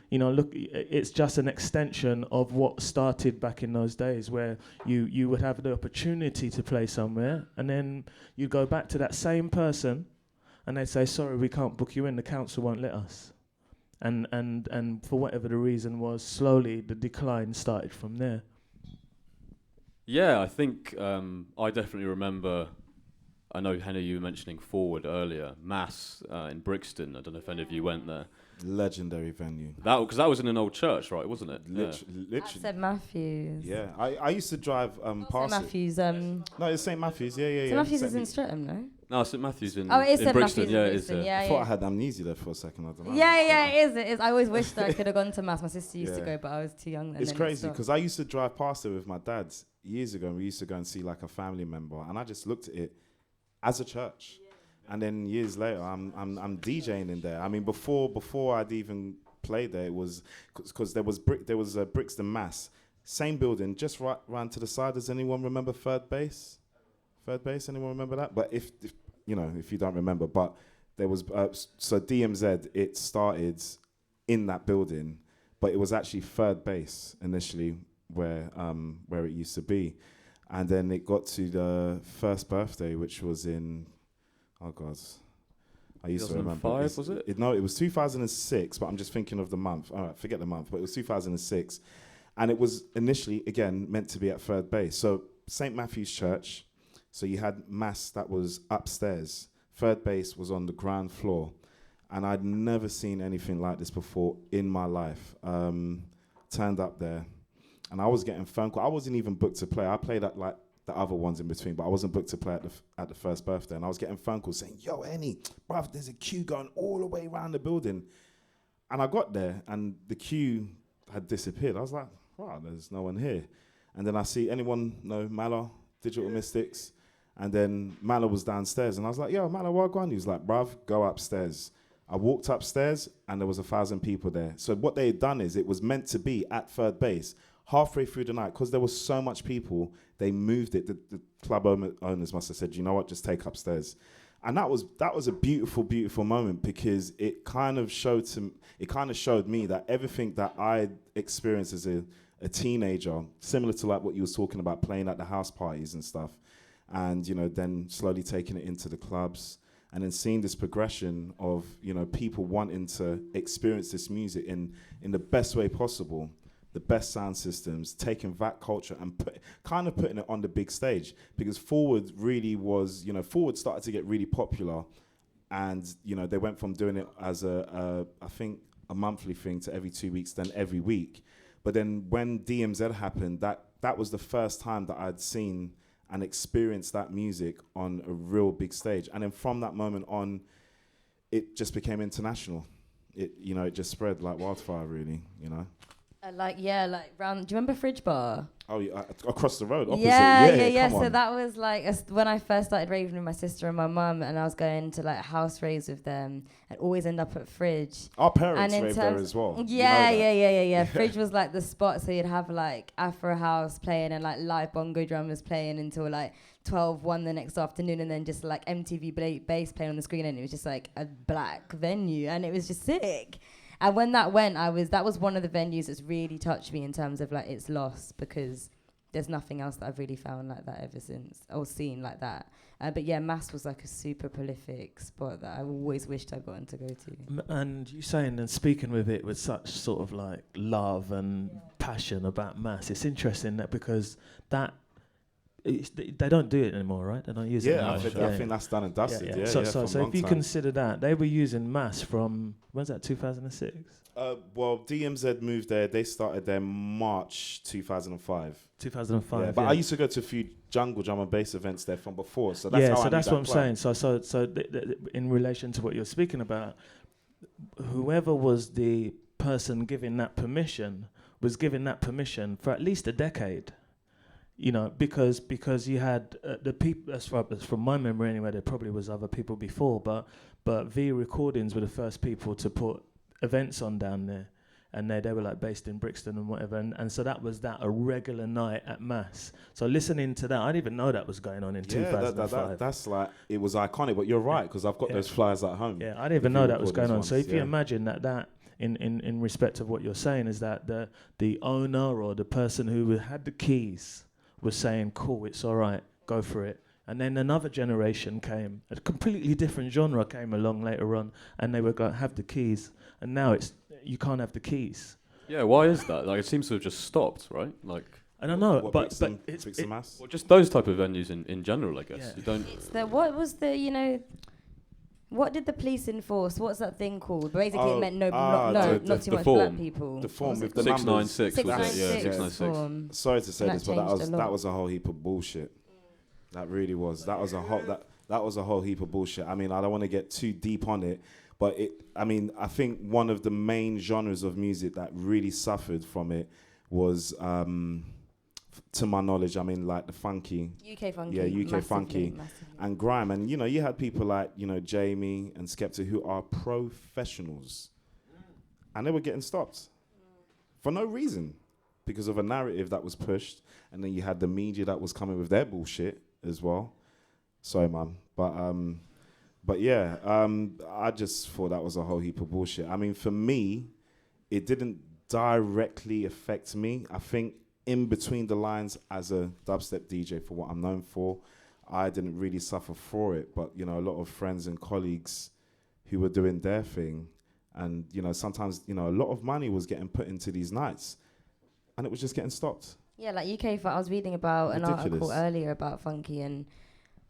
You know, look, it's just an extension of what started back in those days, where you would have the opportunity to play somewhere, and then you go back to that same person, and they'd say, sorry, we can't book you in, the council won't let us. And for whatever the reason was, slowly the decline started from there. Yeah, I think I definitely remember. I know, Heny, you were mentioning Forward earlier. Mass in Brixton. I don't know if any of you went there. Legendary venue. Because that was in an old church, right? Wasn't it? Literally. At St Matthews. Yeah, I used to drive past St Matthews. No, it's St Matthews. Yeah. St Matthews is in Streatham, no? No, St Matthews in Oh, it is in St Brixton. Matthews Yeah, in it is. Brixton. Yeah, I thought I had amnesia there for a second. I don't know. Yeah, it is. I always wished that I could have gone to Mass. My sister used to Yeah. go, but I was too young then. It's then crazy stopped. because I used to drive past it with my dad years ago, and we used to go and see like a family member, and I just looked at it as a church. And then years later, I'm DJing in there. I mean, before I'd even played there, it was because there was Brixton Mass, same building, just right round to the side. Does anyone remember Third Base? Anyone remember that? But if you know, if you don't remember, but there was so DMZ. It started in that building, but it was actually Third Base initially where it used to be, and then it got to the first birthday, which was in, oh God, I used to remember. 2005, was it? No, it was 2006, but I'm just thinking of the month. All right, forget the month, but it was 2006, and it was initially again meant to be at Third Base. So St Matthew's Church. So you had Mass that was upstairs. Third Base was on the ground floor. And I'd never seen anything like this before in my life. Turned up there. And I was getting phone calls. I wasn't even booked to play. I played at like the other ones in between, but I wasn't booked to play at the first birthday, and I was getting phone calls saying, "Yo, Heny, bruv, there's a queue going all the way around the building." And I got there, and the queue had disappeared. I was like, "Wow, there's no one here." And then I see, anyone know Mala, Digital Mystics? And then Mala was downstairs, and I was like, "Yo, Mala, what going?" He was like, "Bruv, go upstairs." I walked upstairs, and there was 1,000 people there. So what they had done is, it was meant to be at third base. Halfway through the night, because there was so much people, they moved it. The club owners must have said, "You know what, just take upstairs." And that was a beautiful, beautiful moment, because it kind of showed me that everything that I experienced as a teenager, similar to like what you was talking about, playing at the house parties and stuff, and, you know, then slowly taking it into the clubs, and then seeing this progression of, you know, people wanting to experience this music in the best way possible, the best sound systems, taking that culture and putting it on the big stage. Because Forward really was, you know, Forward started to get really popular, and, you know, they went from doing it as I think a monthly thing to every 2 weeks, then every week. But then when DMZ happened, that was the first time that I'd seen and experienced that music on a real big stage. And then from that moment on, it just became international. It just spread like wildfire, really, you know. Like round. Do you remember Fridge Bar? Oh, yeah, across the road, opposite. Yeah. Come So on. that was like when I first started raving with my sister and my mum, and I was going to like house raves with them, and always end up at Fridge. Our parents And in raved there terms- as well. Yeah. Fridge was like the spot, so you'd have like Afro House playing and like live bongo drummers playing until like 12:01 the next afternoon, and then just like MTV bass playing on the screen, and it was just like a black venue, and it was just sick. And when that went, that was one of the venues that's really touched me in terms of like its loss, because there's nothing else that I've really found like that ever since, or seen like that. But yeah, Mass was like a super prolific spot that I always wished I'd gotten to go to. And you saying and speaking with it with such sort of like love and passion about Mass. It's interesting that because they don't do it anymore, right? They don't use it anymore. I think that's done and dusted. Yeah. So if you consider that, they were using Mass from, when's that, 2006? Well, DMZ moved there. They started there March 2005. 2005. Yeah, but I used to go to a few jungle drum and bass events there from before. So that's how I that's knew what I'm saying. So in relation to what you're speaking about, whoever was the person giving that permission was giving that permission for at least a decade. You know, because you had the people, as from my memory anyway, there probably was other people before, but V Recordings were the first people to put events on down there, and they were like based in Brixton and whatever, and so that was a regular night at Mass. So listening to that, I didn't even know that was going on in 2005. That's like, it was iconic, but you're right, because I've got those flyers at home. Yeah, I didn't even know that was going on. So if you yeah. imagine that in respect of what you're saying is that the owner or the person who had the keys was saying, cool, it's all right, go for it. And then another generation came, a completely different genre came along later on, and they were going to have the keys. And now you can't have the keys. Yeah, why is that? Like, it seems to have just stopped, right? Like, I don't know, but it's Mass. well, just those type of venues in general, I guess. Yeah. You don't. It's what did the police enforce? What's that thing called? Basically, it meant not too much form. black people. The form with the 696 was it? Yeah, 696 696. form. Sorry to say And this, that but changed a lot. that was a whole heap of bullshit. That really was. That was a whole heap of bullshit. I mean, I don't want to get too deep on it, but I think one of the main genres of music that really suffered from it was, to my knowledge, I mean, like the funky. UK funky. Yeah, UK funky. Massively. And grime. And, you had people like, Jamie and Skepta who are professionals. And they were getting stopped for no reason, because of a narrative that was pushed. And then you had the media that was coming with their bullshit as well. Sorry, man. But yeah, I just thought that was a whole heap of bullshit. I mean, for me, it didn't directly affect me. I think in between the lines, as a dubstep DJ, for what I'm known for, I didn't really suffer for it. But, a lot of friends and colleagues who were doing their thing, and, sometimes, a lot of money was getting put into these nights, and it was just getting stopped. Yeah, like UK. I was reading about Ridiculous. an article earlier about funky, and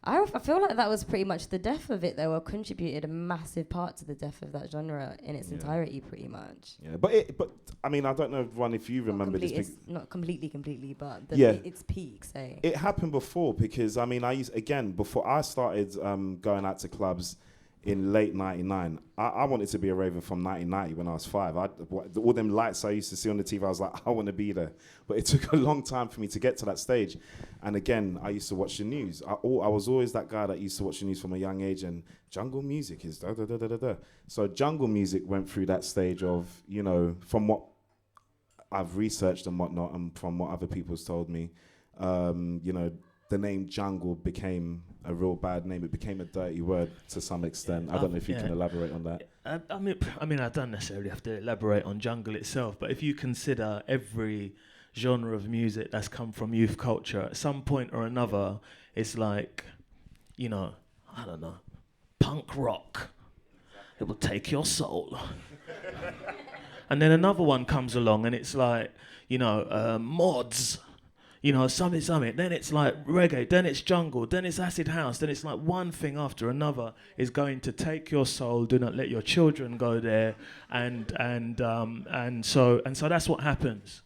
I feel like that was pretty much the death of it, though, or contributed a massive part to the death of that genre in its entirety, pretty much. Yeah, but I mean, I don't know, Ron, if you remember this. It's not completely, but its peak, say. It happened before because, I mean, before I started going out to clubs in late 99, I wanted to be a raver from 1990 when I was 5. All them lights I used to see on the TV, I was like, I want to be there. But it took a long time for me to get to that stage. And again, I used to watch the news. I was always that guy that used to watch the news from a young age, and jungle music is da da da da da da. So jungle music went through that stage of, you know, from what I've researched and whatnot, and from what other people's told me, you know, the name jungle became a real bad name. It became a dirty word to some extent. I don't know if you can elaborate on that. I mean, I don't necessarily have to elaborate on jungle itself, but if you consider every genre of music that's come from youth culture, at some point or another, it's like, you know, I don't know, punk rock. It will take your soul. And then another one comes along and it's like, you know, mods. You know, something. Then it's like reggae. Then it's jungle. Then it's acid house. Then it's like one thing after another is going to take your soul. Do not let your children go there. And so that's what happens.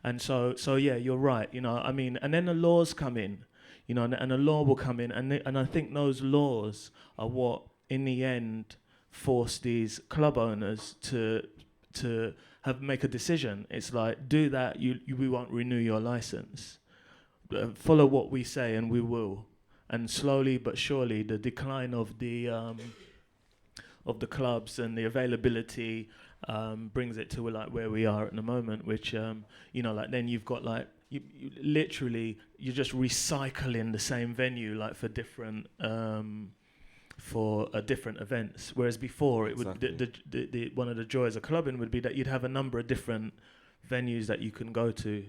And so yeah, you're right. You know, I mean, and then the laws come in. You know, and the law will come in, and I think those laws are what in the end force these club owners to make a decision. It's like, do that, we won't renew your license. Follow what we say and we will. And slowly but surely the decline of the clubs and the availability brings it to like where we are at the moment, which you know, like then you've got like you literally you're just recycling the same venue like for different different events, whereas before it would the one of the joys of clubbing would be that you'd have a number of different venues that you can go to,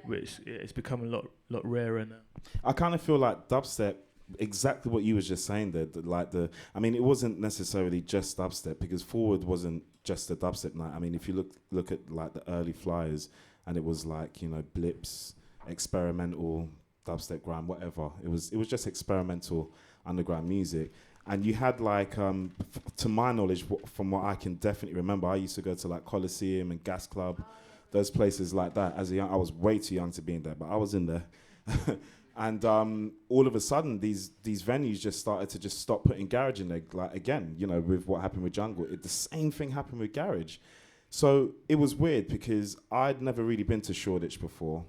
which it's become a lot rarer now. I kind of feel like dubstep, exactly what you was just saying there, I mean, it wasn't necessarily just dubstep, because Forward wasn't just a dubstep night. I mean, if you look at like the early flyers, and it was like, you know, blips, experimental, dubstep, grime, whatever. It was just experimental underground music. And you had like, to my knowledge, from what I can definitely remember, I used to go to like Coliseum and Gas Club, those places like that. As a young, I was way too young to be in there, but I was in there. And all of a sudden, these venues just started to just stop putting garage in there. Like again, you know, with what happened with Jungle, the same thing happened with garage. So it was weird because I'd never really been to Shoreditch before.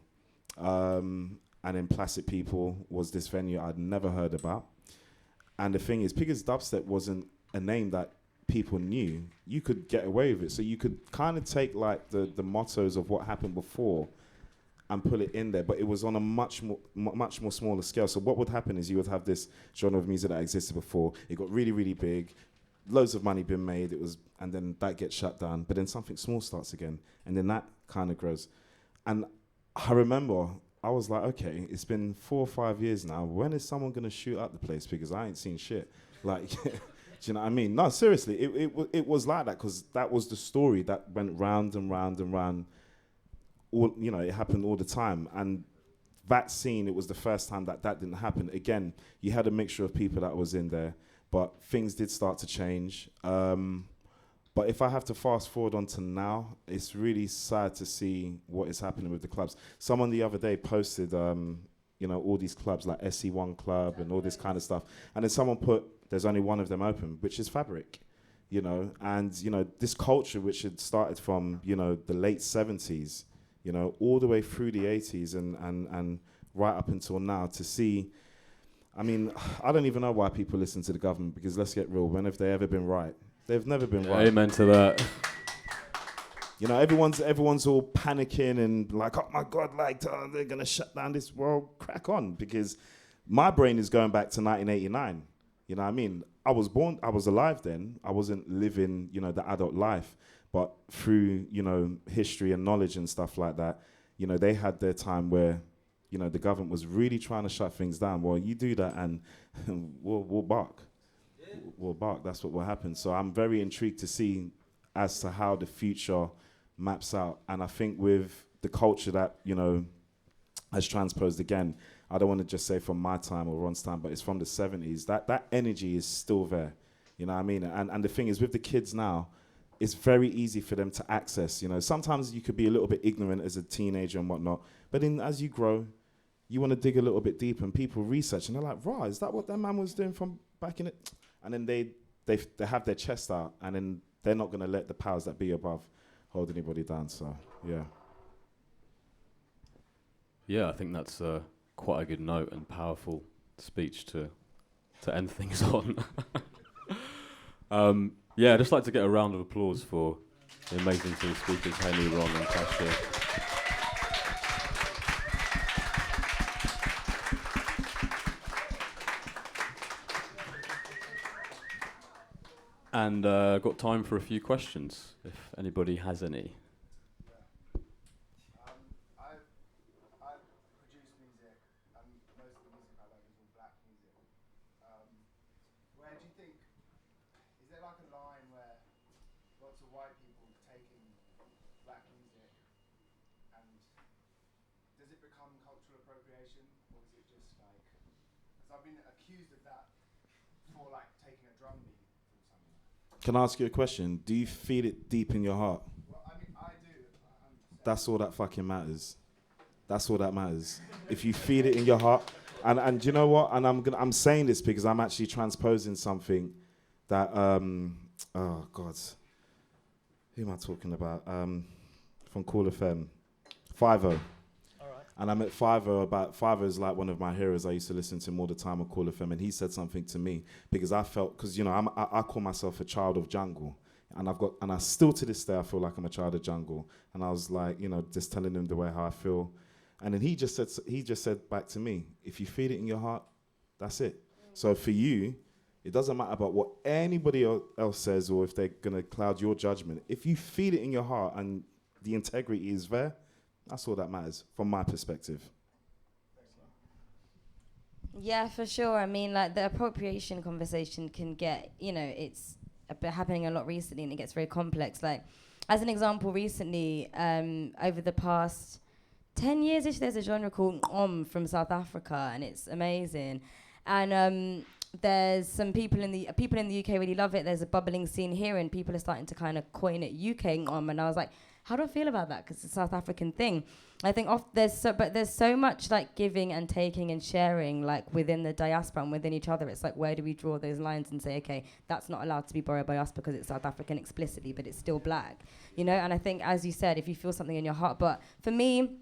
And then Placid People was this venue I'd never heard about. And the thing is, because dubstep wasn't a name that people knew, you could get away with it. So you could kind of take like the mottos of what happened before and put it in there, but it was on a much more smaller scale. So what would happen is you would have this genre of music that existed before. It got really, really big, loads of money been made. And then that gets shut down. But then something small starts again, and then that kind of grows. And I remember, I was like, okay, it's been 4 or 5 years now. When is someone going to shoot up the place? Because I ain't seen shit. Like, do you know what I mean? No, seriously, it was like that, because that was the story that went round and round and round. All, you know, it happened all the time. And that scene, it was the first time that didn't happen. Again, you had a mixture of people that was in there, but things did start to change. But if I have to fast forward on to now, it's really sad to see what is happening with the clubs. Someone the other day posted, you know, all these clubs like SE1 Club and all this kind of stuff. And then someone put, there's only one of them open, which is Fabric, you know. And, you know, this culture which had started from, you know, the late 70s, you know, all the way through the 80s and right up until now, to see, I mean, I don't even know why people listen to the government, because let's get real, when have they ever been right? They've never been right. Amen to that. You know, everyone's all panicking and like, oh my God, like they're gonna shut down this world. Crack on, because my brain is going back to 1989. You know what I mean? I was alive then. I wasn't living, you know, the adult life, but through, you know, history and knowledge and stuff like that, you know, they had their time where, you know, the government was really trying to shut things down. Well, you do that and we'll bark. Will bark. That's what will happen. So I'm very intrigued to see as to how the future maps out. And I think with the culture that, you know, has transposed again. I don't want to just say from my time or Ron's time, but it's from the 70s. That energy is still there. You know what I mean? And the thing is, with the kids now, it's very easy for them to access. You know, sometimes you could be a little bit ignorant as a teenager and whatnot, but then as you grow, you want to dig a little bit deeper, and people research, and they're like, "Right, is that what that man was doing from back in it?" And then they have their chest out, and then they're not going to let the powers that be above hold anybody down. So, yeah. Yeah, I think that's quite a good note and powerful speech to end things on. Yeah, I'd just like to get a round of applause for the amazing two speakers, Heny, Ron and Tash here. And got time for a few questions, if anybody has any. I produce music, and most of the music I like is all black music. Where do you think, is there like a line where lots of white people taking black music, and does it become cultural appropriation, or is it just like, because I've been accused of that for like taking a drum beat from somewhere. Can I ask you a question? Do you feel it deep in your heart? Well, I mean, I do. That's all that fucking matters. That's all that matters. If you feel it in your heart, and you know what? And I'm saying this because I'm actually transposing something that oh God, who am I talking about? From Cool FM, 5-0. And I met 5-0 is like one of my heroes. I used to listen to him all the time on Call FM, and he said something to me because I felt, because you know I call myself a child of jungle, and I still to this day I feel like I'm a child of jungle, and I was like, you know, just telling him the way how I feel, and then he just said back to me, if you feel it in your heart, that's it. So for you, it doesn't matter about what anybody else says or if they're gonna cloud your judgment. If you feel it in your heart and the integrity is there, that's all that matters from my perspective. Yeah, for sure. I mean, like, the appropriation conversation can get, you know, it's happening a lot recently, and it gets very complex. Like, as an example, recently, over the past 10 years-ish, there's a genre called from South Africa, and it's amazing. And there's some people in the UK really love it. There's a bubbling scene here, and people are starting to kind of coin it UK and I was like, how do I feel about that? Because it's a South African thing. I think there's so much like giving and taking and sharing, like within the diaspora and within each other. It's like, where do we draw those lines and say, okay, that's not allowed to be borrowed by us because it's South African explicitly, but it's still black, you know? And I think, as you said, if you feel something in your heart, but for me,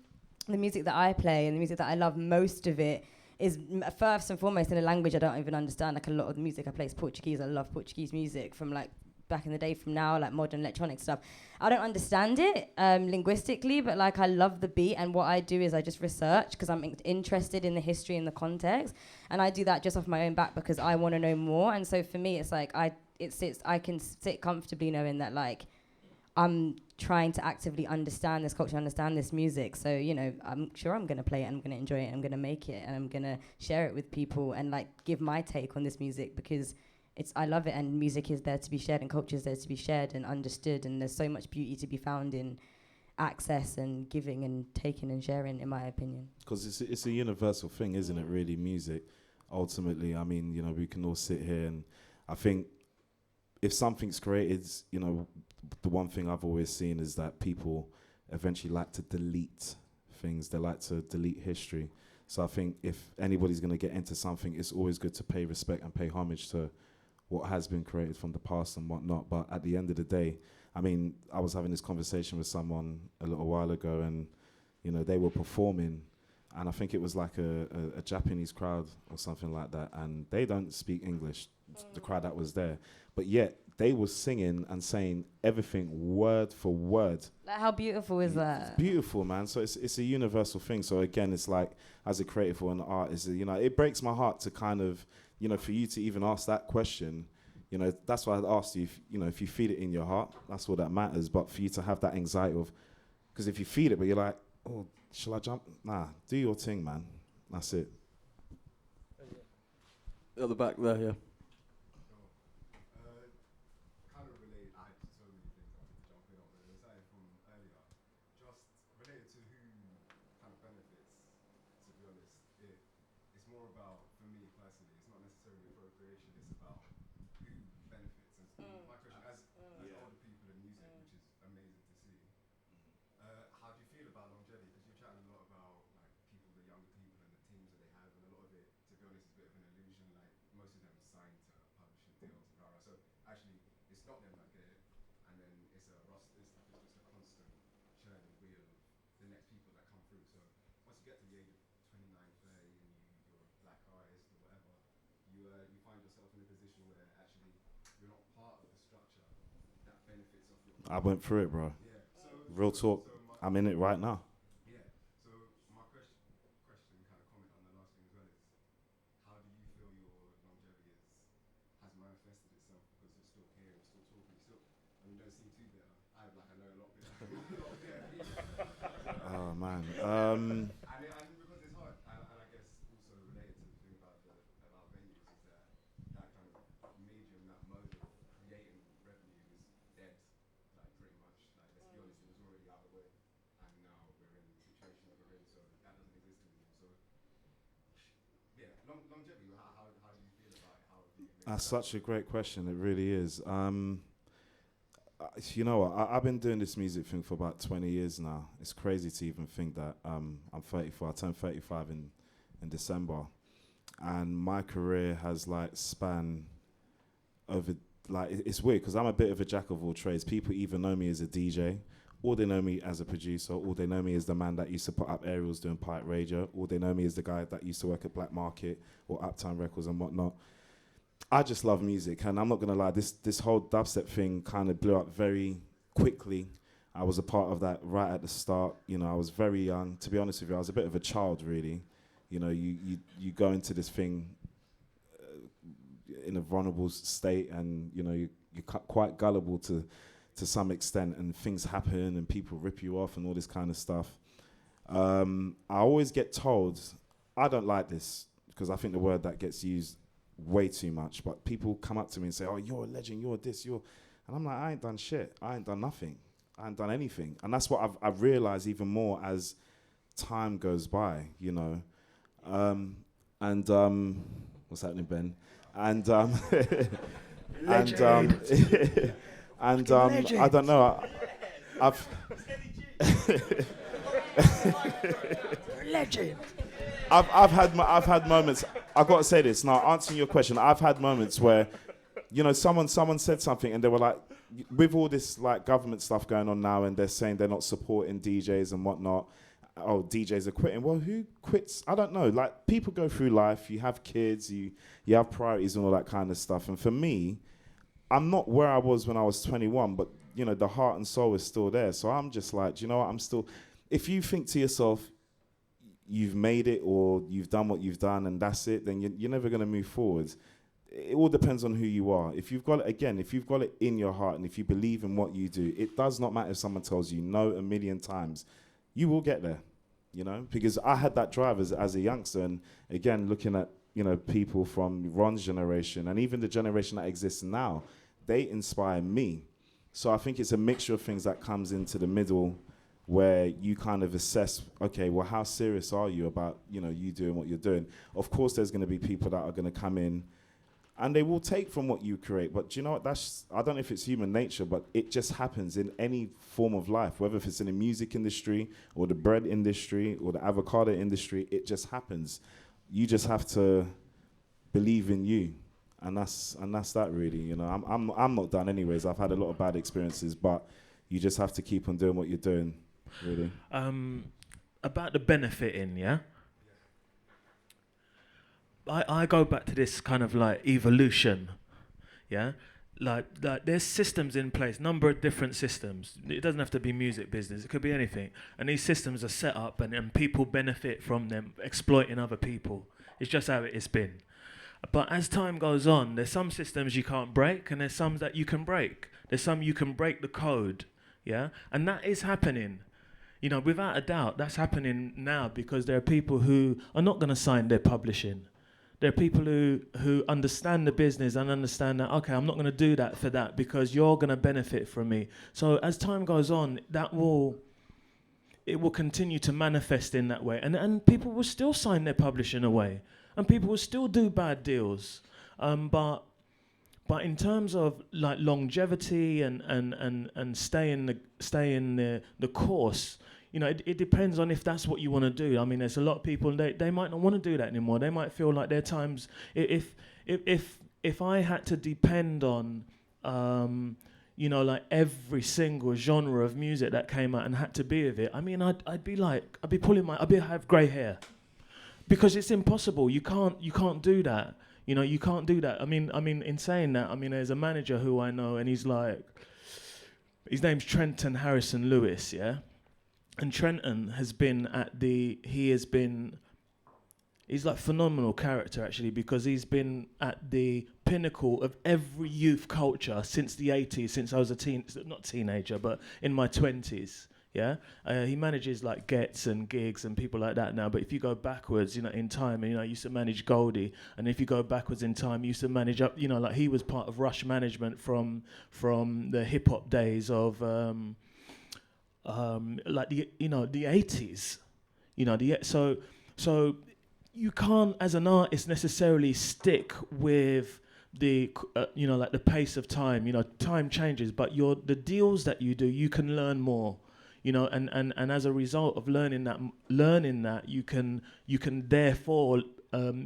the music that I play and the music that I love, most of it is first and foremost in a language I don't even understand. Like, a lot of the music I play is Portuguese. I love Portuguese music from like back in the day, from now, like modern electronic stuff. I don't understand it linguistically, but like, I love the beat, and what I do is I just research because I'm interested in the history and the context, and I do that just off my own back because I want to know more. And so for me, it's like I can sit comfortably knowing that like I'm trying to actively understand this culture, understand this music. So, you know, I'm sure I'm going to play it, and I'm going to enjoy it, and I'm going to make it, and I'm going to share it with people and like give my take on this music because I love it, and music is there to be shared, and culture is there to be shared and understood, and there's so much beauty to be found in access and giving and taking and sharing, in my opinion. Because it's a universal thing, isn't it, really, music, ultimately. I mean, you know, we can all sit here, and I think if something's created, you know, the one thing I've always seen is that people eventually like to delete things. They like to delete history. So I think if anybody's going to get into something, it's always good to pay respect and pay homage to what has been created from the past and whatnot. But at the end of the day, I mean, I was having this conversation with someone a little while ago, and, you know, they were performing, and I think it was like a Japanese crowd or something like that, and they don't speak English, the crowd that was there, but yet they were singing and saying everything word for word. Like, how beautiful is that? It's beautiful, man. So it's a universal thing. So again, it's like, as a creative or an artist, you know, it breaks my heart to kind of, you know, for you to even ask that question. You know, that's why I asked you, if you feel it in your heart, that's all that matters. But for you to have that anxiety of, because if you feel it, but you're like, oh, shall I jump? Nah, do your thing, man. That's it. At the back there, yeah. Kind of related, I had so many things I wanted to jump in on, but it was something from earlier, just related to who kind of benefits more about, for me personally, it's not necessarily appropriation, it's about who benefits. And my question, as older people in music, which is amazing to see, how do you feel about longevity? Because you're chatting a lot about like people, the younger people and the teams that they have, and a lot of it, to be honest, is a bit of an illusion. Like most of them are signed to publishing deals, and rah. So actually, it's not them that get it, and then it's a roster. It's just a constant churning wheel of the next people that come through. So once you get to the age of 29, 30, and you're a black artist or whatever, you find yourself in a position where actually you're not part of the structure that benefits off your. I went through it, bro. Yeah. Real talk. I'm in it right now. Yeah. So my question, kind of comment on the last thing as well is, how do you feel your longevity has manifested itself? Because you're still here, you're still talking, you don't seem too bitter. I know a lot bitter. Oh man. And because it's hard, and I guess also related to the thing about venues is that kind of medium, that mode of creating revenue is dead, like pretty much. Like let's be honest, it was already out of the way, and now we're in the situation that we're in, so that doesn't exist anymore. So yeah, longevity. How do you feel about it? How have you? That's such a great question. It really is. You know what? I've been doing this music thing for about 20 years now. It's crazy to even think that I'm 34. I turned 35 in December, and my career has like spanned over. Like it's weird because I'm a bit of a jack of all trades. People either know me as a DJ, or they know me as a producer, or they know me as the man that used to put up aerials doing pirate radio, or they know me as the guy that used to work at Black Market or Uptown Records and whatnot. I just love music, and I'm not gonna lie, this whole dubstep thing kind of blew up very quickly. I was a part of that right at the start. You know, I was very young. To be honest with you, I was a bit of a child, really. You know, you go into this thing in a vulnerable state, and you know you're quite gullible to some extent, and things happen, and people rip you off, and all this kind of stuff. I always get told, I don't like this because I think the word that gets used way too much, but people come up to me and say, oh, you're a legend, you're this, and I'm like, I ain't done shit, I ain't done nothing, I ain't done anything. And that's what I've realized even more as time goes by, you know. What's happening, Ben? And I don't know, I've Legend. I've had moments. I've got to say this now. Answering your question, I've had moments where, you know, someone said something and they were like, with all this like government stuff going on now, and they're saying they're not supporting DJs and whatnot. Oh, DJs are quitting. Well, who quits? I don't know. Like people go through life. You have kids. You have priorities and all that kind of stuff. And for me, I'm not where I was when I was 21, but you know, the heart and soul is still there. So I'm just like, do you know what? I'm still. If you think to yourself, you've made it or you've done what you've done and that's it, then you're never going to move forward. It all depends on who you are. If you've got it in your heart and if you believe in what you do, it does not matter if someone tells you no a million times. You will get there, you know, because I had that drive as a youngster. And again, looking at, you know, people from Ron's generation and even the generation that exists now, they inspire me. So I think it's a mixture of things that comes into the middle where you kind of assess, okay, well, how serious are you about, you know, you doing what you're doing? Of course, there's going to be people that are going to come in and they will take from what you create. But do you know what? I don't know if it's human nature, but it just happens in any form of life, whether if it's in the music industry or the bread industry or the avocado industry, it just happens. You just have to believe in you. And that's that really, you know. I'm not done anyways. I've had a lot of bad experiences, but you just have to keep on doing what you're doing. Really. About the benefiting, yeah? I go back to this kind of like evolution, yeah? Like there's systems in place, number of different systems. It doesn't have to be music business, it could be anything. And these systems are set up and people benefit from them, exploiting other people. It's just how it's been. But as time goes on, there's some systems you can't break and there's some that you can break. There's some you can break the code, yeah? And that is happening. You know, without a doubt, that's happening now because there are people who are not going to sign their publishing. There are people who understand the business and understand that, okay, I'm not going to do that for that because you're going to benefit from me. So as time goes on, it will continue to manifest in that way. And people will still sign their publishing away. and people will still do bad deals. But in terms of like longevity and stay in the course, you know, it depends on if that's what you want to do. I mean, there's a lot of people they might not want to do that anymore. They might feel like their times. If I had to depend on, you know, like every single genre of music that came out and had to be with it, I mean, I'd have grey hair, because it's impossible. You can't do that. You know, you can't do that. I mean, in saying that, I mean, there's a manager who I know, and he's like, his name's Trenton Harrison Lewis, yeah? And Trenton he's like phenomenal character, actually, because he's been at the pinnacle of every youth culture since the 80s, since I was not teenager, but in my 20s. Yeah, he manages like Gets and Gigs and people like that now. But if you go backwards, you know, in time, you know, he used to manage Goldie, and if you go backwards in time, he used to manage up, you know, like he was part of Rush management from the hip hop days of like the, you know, the 80s, you know, so you can't as an artist necessarily stick with the you know, like the pace of time. You know, time changes, but the deals that you do, you can learn more. You know, and as a result of learning that, you can therefore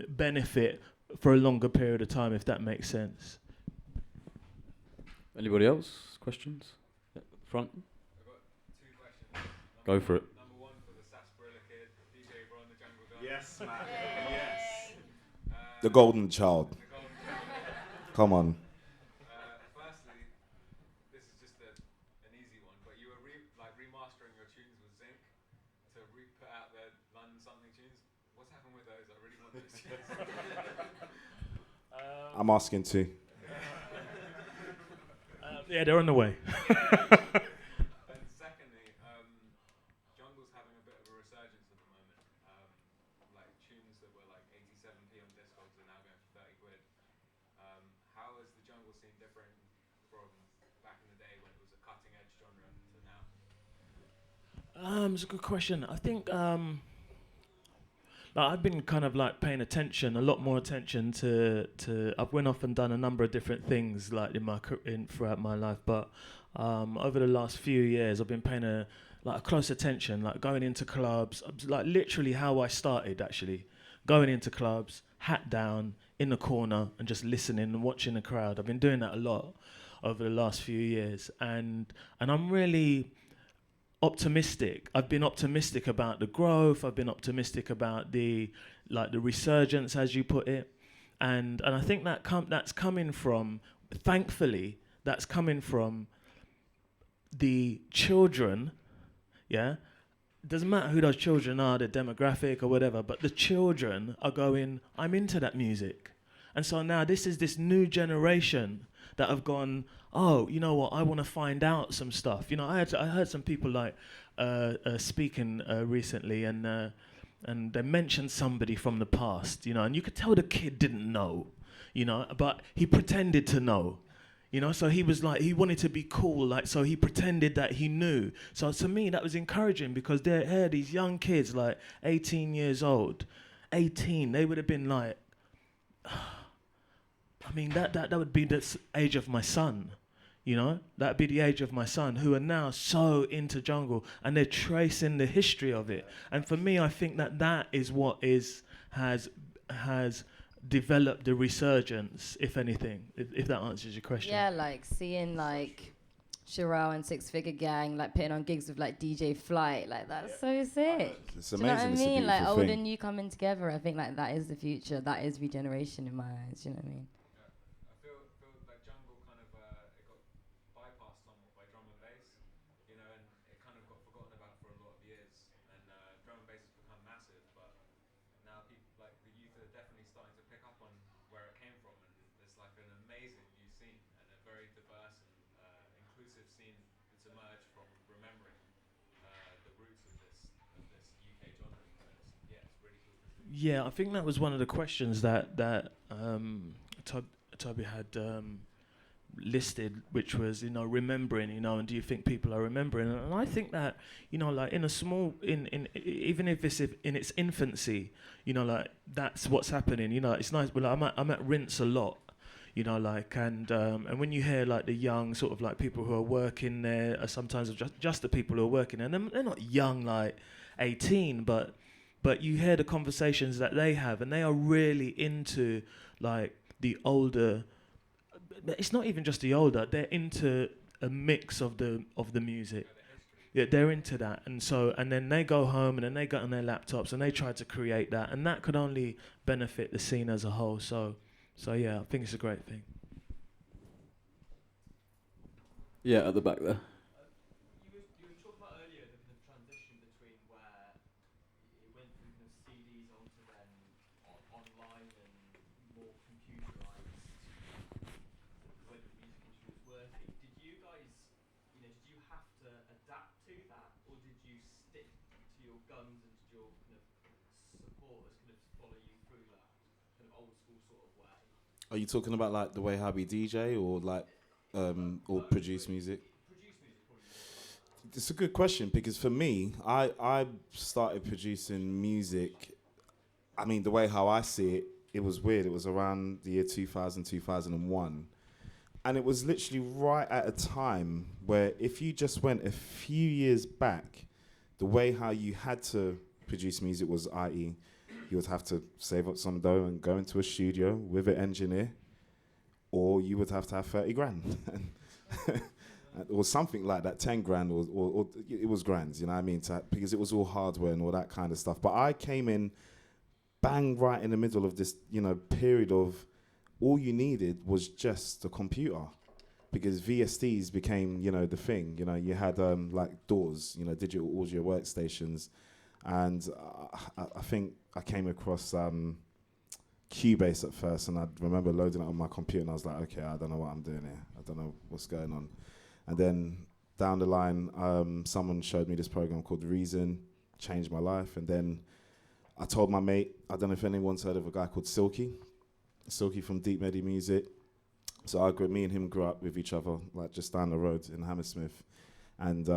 benefit for a longer period of time, if that makes sense. Anybody else? Questions? At the front? I've got two questions. Go for it. Number one for the Sarsaparilla kid, DJ Bron, the Jungle Dog. Yes, man. Yes. The golden child. The golden child. Come on. Firstly, this is just an easy one, but you were remastering your tunes with Zinc to put out the London something tunes. What's happened with those? I really want those tunes. I'm asking too. Yeah, they're on the way. And secondly, Jungle's having a bit of a resurgence at the moment. Like tunes that were like 87p on Discogs are now going for 30 quid. How is the Jungle scene different from back in the day when it was a cutting edge genre to now? It's a good question. I think like I've been kind of like paying attention, a lot more attention to. I've went off and done a number of different things like throughout my life, but over the last few years, I've been paying a close attention, like going into clubs, like literally how I started, actually, going into clubs, hat down in the corner and just listening and watching the crowd. I've been doing that a lot over the last few years, and I'm really optimistic. I've been optimistic about the growth. I've been optimistic about the resurgence, as you put it, and I think that's coming from, thankfully, that's coming from the children. Yeah, doesn't matter who those children are, their demographic or whatever, but the children are going, I'm into that music, and so now this is this new generation that have gone, oh, you know what, I want to find out some stuff. You know, I heard some people like speaking recently, and they mentioned somebody from the past, you know, and you could tell the kid didn't know, you know, but he pretended to know, you know, so he was like, he wanted to be cool, like, so he pretended that he knew. So to me, that was encouraging, because they're these young kids, like 18 years old, 18, they would have been like, I mean, that would be the age of my son, you know? That'd be the age of my son, who are now so into jungle, and they're tracing the history of it. And for me, I think that is what has developed the resurgence, if anything, if that answers your question. Yeah, like seeing like Sherelle and Six Figure Gang like putting on gigs with like DJ Flight, like that's so sick. It's Do you know what I amazing. mean? It's a Like beautiful old thing. and new coming together. I think like that is the future. That is regeneration in my eyes. Do you know what I mean? I feel like Jungle kind of it got bypassed somewhat by drum and bass, you know, and it kind of got forgotten about for a lot of years. And drum and bass has become massive, but now people, like the youth, are definitely starting to pick up on where it came from, and there's like an amazing new scene and a very diverse and inclusive scene that's emerged from remembering the roots of this UK genre. And it's really cool to see. Yeah, I think that was one of the questions that Toby had listed, which was, you know, remembering, you know, and do you think people are remembering? And I think that, you know, like in a small, even if it's in its infancy, you know, like that's what's happening. You know, it's nice. But like, I'm at Rinse a lot, you know, like, and when you hear like the young sort of like people who are working there, sometimes just the people who are working, and they're not young like 18, but you hear the conversations that they have, and they are really into like the older. It's not even just the older; they're into a mix of the music. Yeah, they're into that, and then they go home and then they get on their laptops and they try to create that, and that could only benefit the scene as a whole. So yeah, I think it's a great thing. Yeah, at the back there. You were talking about earlier the kind of transition between where it went from kind of CDs onto then online and more computerized the way the music industry was working. Did you guys, you know, did you have to adapt to that, or did you stick to your guns and did your kind of supporters kind of follow you through that kind of old school sort of way? Are you talking about like the way how we DJ or like or produce music? Produce music, probably. It's a good question because for me, I started producing music. I mean, the way how I see it, it was weird. It was around the year 2000, 2001. And it was literally right at a time where if you just went a few years back, the way how you had to produce music was, i.e., you would have to save up some dough and go into a studio with an engineer, or you would have to have 30 grand. Or something like that, 10 grand, or it was grands, you know what I mean? Because it was all hardware and all that kind of stuff. But I came in bang right in the middle of this, you know, period of all you needed was just a computer. Because VSTs became, you know, the thing. You know, you had like DAWs, you know, digital audio workstations. And I think I came across Cubase at first, and I remember loading it on my computer, and I was like, okay, I don't know what I'm doing here. I don't know what's going on. And then down the line, someone showed me this program called Reason, changed my life. And then I told my mate, I don't know if anyone's heard of a guy called Silky from Deep Medi Music. So me and him grew up with each other, like just down the road in Hammersmith. And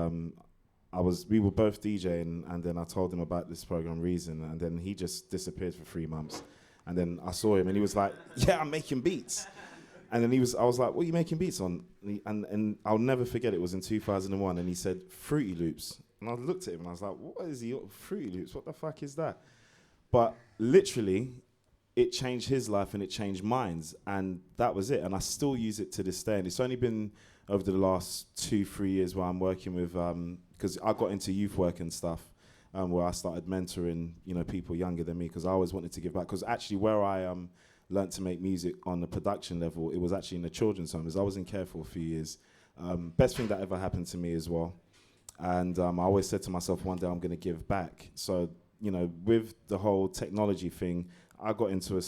we were both DJing, and then I told him about this program Reason, and then he just disappeared for 3 months. And then I saw him, and he was like, yeah, I'm making beats. And then I was like, what are you making beats on? And I'll never forget, it was in 2001, and he said, Fruity Loops. And I looked at him, and I was like, what is he, Fruity Loops? What the fuck is that? But literally, it changed his life, and it changed mine. And that was it. And I still use it to this day. And it's only been over the last 2-3 years where I'm working with, because I got into youth work and stuff, where I started mentoring, you know, people younger than me, because I always wanted to give back. Because actually, where I learned to make music on the production level, it was actually in the children's homes. I was in care for a few years. Best thing that ever happened to me as well. And I always said to myself, one day I'm going to give back. So, you know, with the whole technology thing, I got into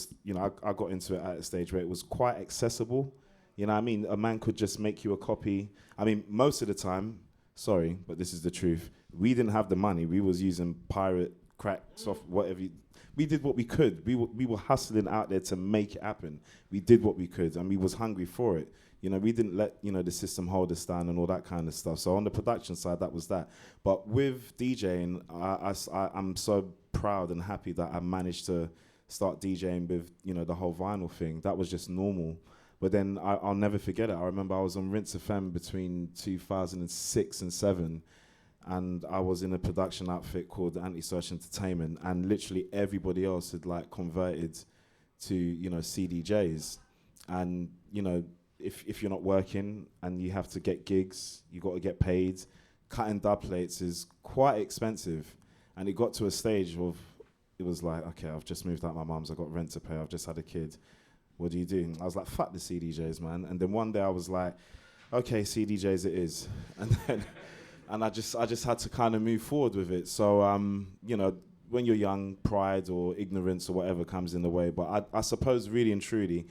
I got into it at a stage where it was quite accessible. You know what I mean? A man could just make you a copy. I mean, most of the time, sorry, but this is the truth, we didn't have the money. We was using pirate, crack, soft, whatever. We did what we could. We were hustling out there to make it happen. We did what we could, and we was hungry for it. You know, we didn't let, you know, the system hold us down and all that kind of stuff. So on the production side, that was that. But with DJing, I'm so proud and happy that I managed to start DJing with, you know, the whole vinyl thing. That was just normal. But then I'll never forget it. I remember I was on Rinse FM between 2006 and 2007, and I was in a production outfit called Anti-Search Entertainment, and literally everybody else had like converted to, you know, CDJs. And, you know, if you're not working and you have to get gigs, you got to get paid. Cutting dub plates is quite expensive. And it got to a stage of, it was like, okay, I've just moved out my mum's, I've got rent to pay, I've just had a kid. What do you do? I was like, fuck the CDJs, man. And then one day I was like, okay, CDJs it is. And then, and I just had to kind of move forward with it. So, you know, when you're young, pride or ignorance or whatever comes in the way. But I suppose really and truly,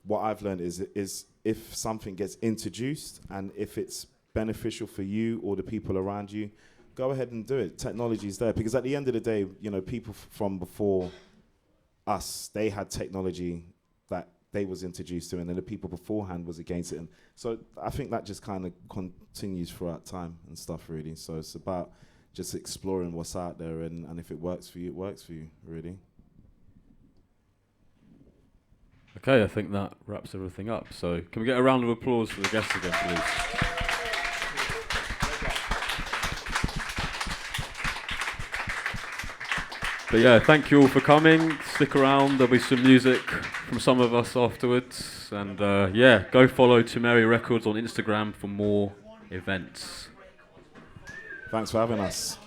what I've learned is if something gets introduced and if it's beneficial for you or the people around you, go ahead and do it. Technology is there. Because at the end of the day, you know, people from before us, they had technology that they was introduced to, and then the people beforehand was against it. And so I think that just kind of continues throughout time and stuff, really. So it's about just exploring what's out there, and if it works for you, it works for you, really. Okay, I think that wraps everything up. So can we get a round of applause for the guests again, please? But yeah, thank you all for coming. Stick around, there'll be some music from some of us afterwards. And yeah, go follow Timehri Records on Instagram for more events. Thanks for having us.